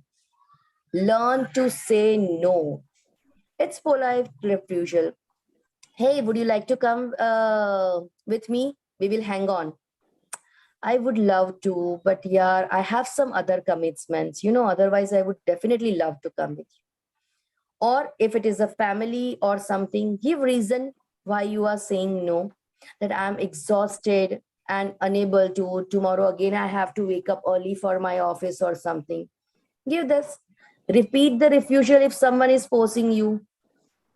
Learn to say no. It's polite refusal. Hey, would you like to come with me? We will hang on. I would love to, but yeah, I have some other commitments. Otherwise I would definitely love to come with you. Or if it is a family or something, give reason why you are saying no, that I'm exhausted and unable to, tomorrow again I have to wake up early for my office or something. Give this. Repeat the refusal if someone is forcing you.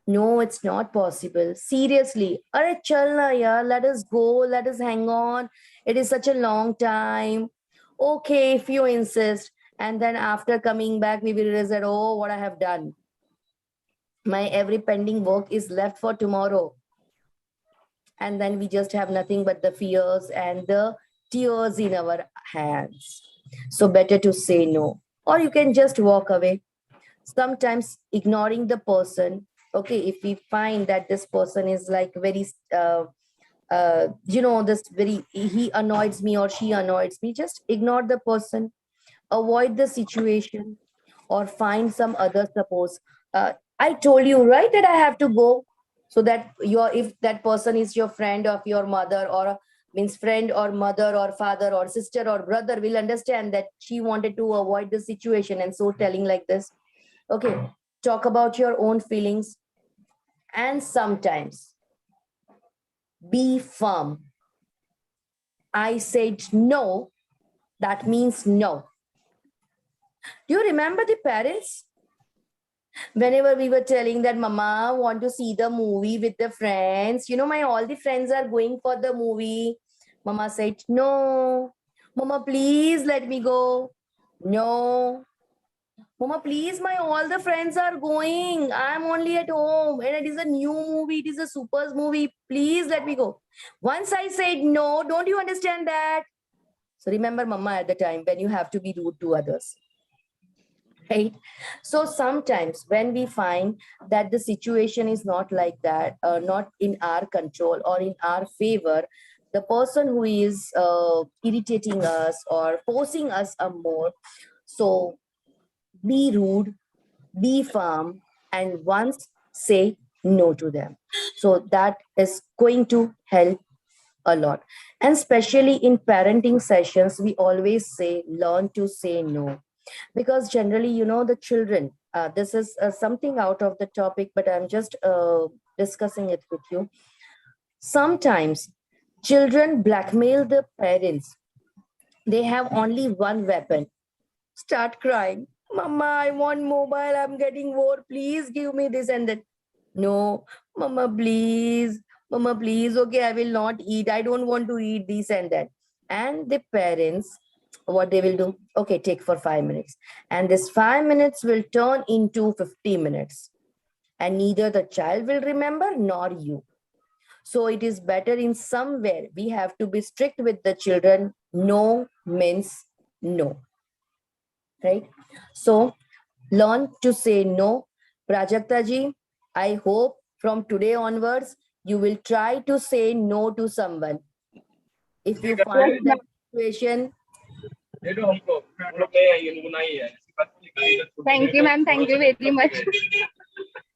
No, it's not possible. Seriously. Arey chal na yaar, let us go, let us hang on. It is such a long time. Okay, if you insist. And then after coming back, we will realize that, oh, what I have done. My every pending work is left for tomorrow. And then we just have nothing but the fears and the tears in our hands. So better to say no. Or you can just walk away. Sometimes ignoring the person, okay, if we find that this person is like very this very, he annoys me or she annoys me, just ignore the person, avoid the situation, or find some other support. I told you, right, that I have to go, so that if that person is your friend of your mother, or means friend or mother or father or sister or brother, will understand that she wanted to avoid the situation, and so telling like this. Okay, talk about your own feelings, and sometimes be firm. I said no, that means no. Do you remember the parents? Whenever we were telling that mama want to see the movie with the friends, my all the friends are going for the movie. Mama said, no. Mama, please let me go. No. Mama, please, my all the friends are going. I'm only at home and it is a new movie. It is a super movie. Please let me go. Once I said no, don't you understand that? So remember mama at the time when you have to be rude to others. Right? So sometimes when we find that the situation is not like that, not in our control or in our favor, the person who is irritating us or forcing us more, so be rude, be firm, and once say no to them. So that is going to help a lot. And especially in parenting sessions, we always say, learn to say no. Because generally, the children, this is something out of the topic, but I'm just discussing it with you. Sometimes children blackmail the parents. They have only one weapon. Start crying. Mama, I want mobile. I'm getting bored. Please give me this and that. No, Mama, please. Mama, please. Okay, I will not eat. I don't want to eat this and that. And the parents, what they will do? Okay, take for 5 minutes. And this 5 minutes will turn into 50 minutes. And neither the child will remember nor you. So it is better in somewhere. We have to be strict with the children. No means no. Right? So learn to say no. Prajakta ji, I hope from today onwards, you will try to say no to someone. If you find that situation. Thank you, ma'am. Thank you very much.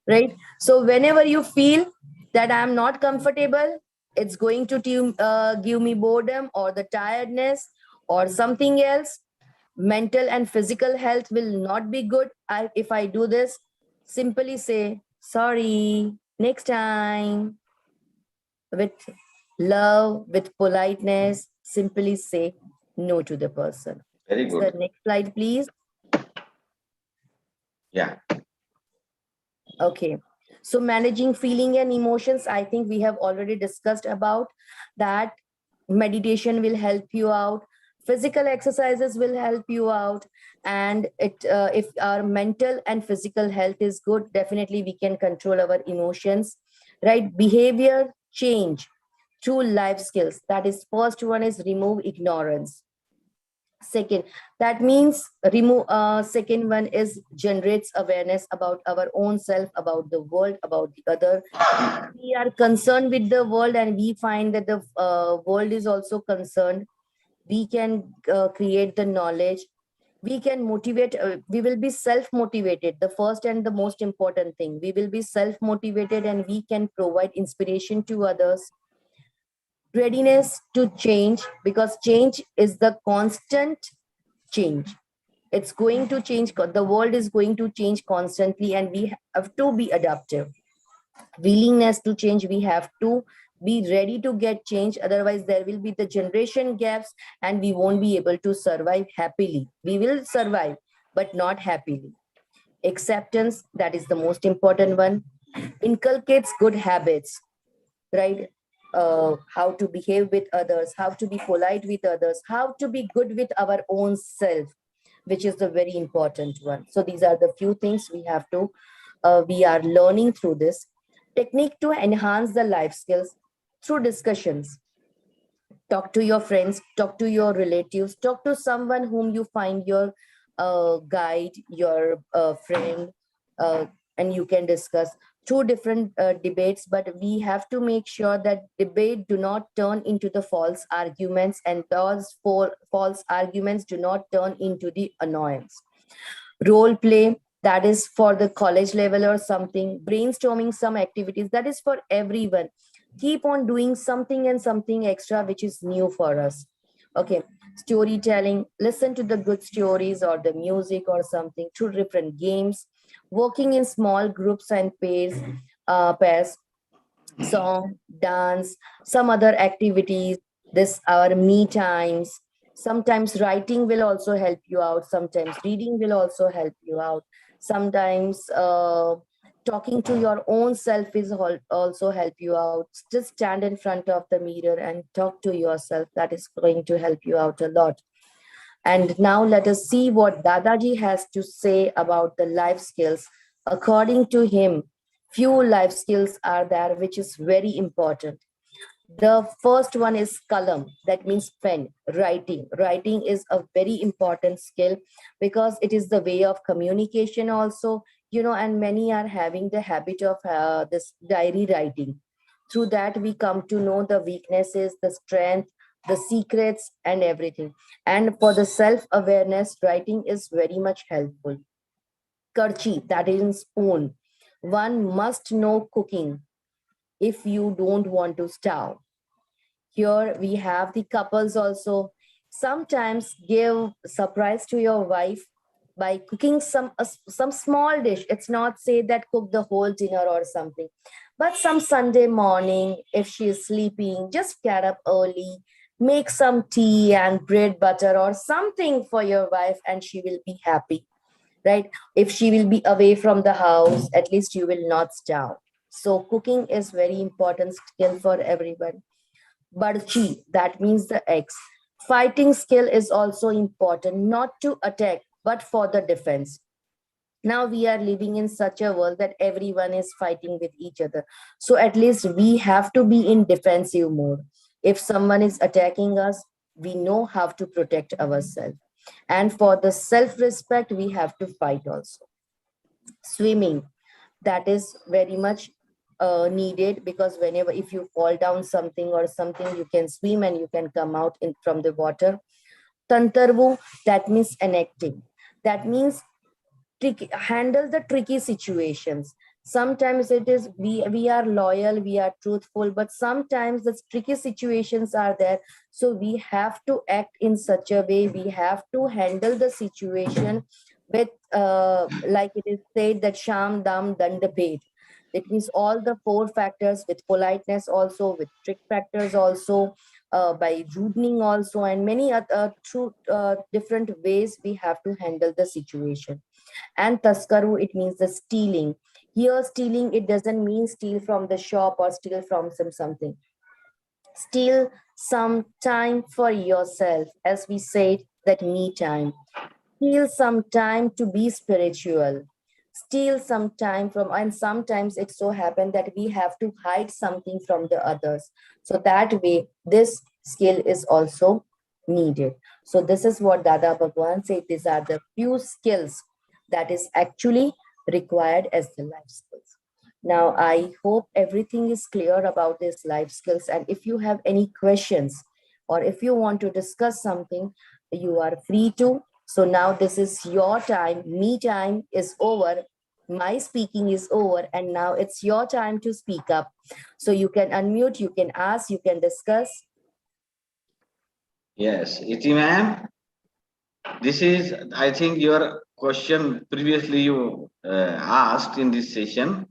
Right? So whenever you feel that I'm not comfortable, it's going to give me boredom or the tiredness or something else, mental and physical health will not be good. If I do this, simply say, sorry, next time. With love, with politeness, simply say no to the person. Very good. So next slide, please. Yeah. Okay. So managing feeling and emotions, I think we have already discussed about that. Meditation will help you out. Physical exercises will help you out. And if our mental and physical health is good, definitely we can control our emotions, right? Behavior change through life skills. That is, first one is remove ignorance. Second, that means remove. Second one is generates awareness about our own self, about the world, about the other. We are concerned with the world, and we find that the world is also concerned. We can create the knowledge. We can motivate. We will be self-motivated. The first and the most important thing. We will be self-motivated, and we can provide inspiration to others. Readiness to change, because change is the constant change. It's going to change. The world is going to change constantly, and we have to be adaptive. willingness to change. We have to be ready to get change, otherwise there will be the generation gaps and we won't be able to survive happily. We will survive but not happily. Acceptance, that is the most important one. Inculcates good habits, right? How to behave with others, how to be polite with others, how to be good with our own self, which is the very important one. So these are the few things we have to we are learning through this. Technique to enhance the life skills through discussions. Talk to your friends, talk to your relatives, talk to someone whom you find your guide, your friend, and you can discuss two different debates, but we have to make sure that debate do not turn into the false arguments, and those false arguments do not turn into the annoyance. Role play, that is for the college level or something. Brainstorming some activities, that is for everyone. Keep on doing something and something extra which is new for us. Okay. Storytelling, listen to the good stories or the music or something through different games. Working in small groups and pairs, song, dance, some other activities, this our me times. Sometimes writing will also help you out, sometimes reading will also help you out, sometimes talking to your own self is also help you out. Just stand in front of the mirror and talk to yourself, that is going to help you out a lot. And now let us see what Dadaji has to say about the life skills. According to him, few life skills are there which is very important. The first one is kalam, that means pen, writing. Writing is a very important skill because it is the way of communication also, and many are having the habit of this diary writing. Through that, we come to know the weaknesses, the strength, the secrets, and everything. And for the self-awareness, writing is very much helpful. Karchi, that is spoon. One must know cooking if you don't want to starve. Here we have the couples also. Sometimes give surprise to your wife by cooking some small dish. It's not say that cook the whole dinner or something, but some Sunday morning, if she is sleeping, just get up early, make some tea and bread butter or something for your wife, and she will be happy, right? If she will be away from the house, at least you will not starve. So cooking is very important skill for everyone. Barchi, that means the eggs. Fighting skill is also important, not to attack, but for the defense. Now we are living in such a world that everyone is fighting with each other. So at least we have to be in defensive mode. If someone is attacking us, we know how to protect ourselves. And for the self-respect, we have to fight also. Swimming, that is very much needed, because whenever if you fall down something or something, you can swim and you can come out from the water. Tantarvu, that means enacting. That means handle the tricky situations. Sometimes it is we are loyal, we are truthful, but sometimes the tricky situations are there. So we have to act in such a way, we have to handle the situation with like it is said that sham dam dandapet. It means all the four factors, with politeness also, with trick factors also, by rudening also, and many other through different ways we have to handle the situation. And taskaru, it means the stealing. Here stealing, it doesn't mean steal from the shop or steal from something. Steal some time for yourself, as we said, that me time. Steal some time to be spiritual. Steal some time from, and sometimes it so happens that we have to hide something from the others. So that way, this skill is also needed. So this is what Dada Bhagwan said. These are the few skills that is actually required as the life skills. Now, I hope everything is clear about these life skills. And if you have any questions or if you want to discuss something, you are free to. So now this is your time. Me time is over. My speaking is over. And now it's your time to speak up. So you can unmute, you can ask, you can discuss. Yes, Iti ma'am, this is, I think, your question previously you asked in this session.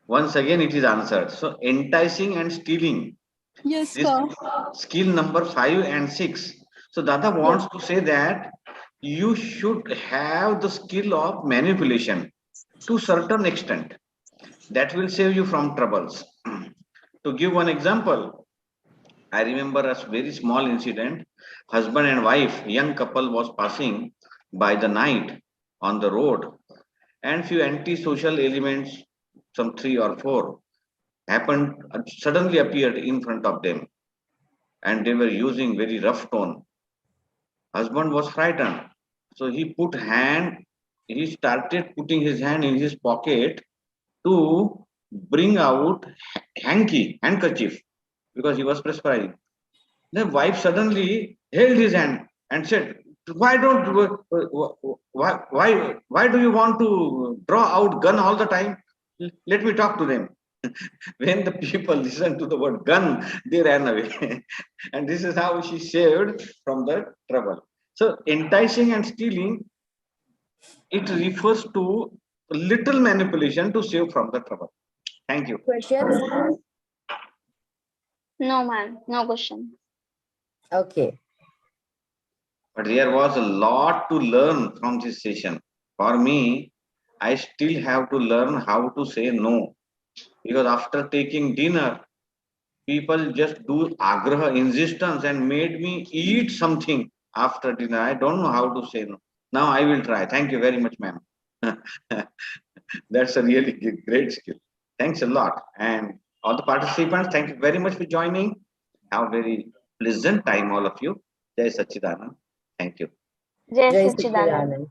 Once again, it is answered. So enticing and stealing. Yes, This sir. skill number 5 and 6. So Dada wants to say that you should have the skill of manipulation to certain extent. That will save you from troubles. To give one example, I remember a very small incident. Husband and wife, young couple was passing by the night on the road, and few anti-social elements, some 3 or 4, happened suddenly appeared in front of them, and they were using very rough tone. Husband was frightened, so he started putting his hand in his pocket to bring out handkerchief, because he was perspiring. The wife suddenly held his hand and said, "Why don't why do you want to draw out gun all the time? Let me talk to them." When the people listened to the word gun, they ran away. And this is how she saved from the trouble. So enticing and stealing, it refers to little manipulation to save from the trouble. Thank you. Questions? No, ma'am. No question. Okay. But there was a lot to learn from this session. For me, I still have to learn how to say no. Because after taking dinner, people just do agraha, insistence, and made me eat something after dinner. I don't know how to say no. Now I will try. Thank you very much, ma'am. That's a really great skill. Thanks a lot. And all the participants, thank you very much for joining. Have a very pleasant time, all of you. Jai Sachidanand. Thank you. Jai Jai Sachidanand. Sachidanand.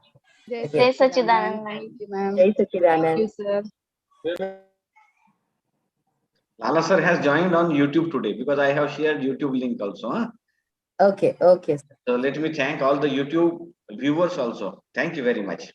Jai Okay. Jai Sachidanand. Sachidanand, ma'am. Thank you, ma'am. Jai Thank Sachidanand. you, sir. Lala sir has joined on YouTube today because I have shared YouTube link also. Huh? Okay, okay. So let me thank all the YouTube viewers also. Thank you very much.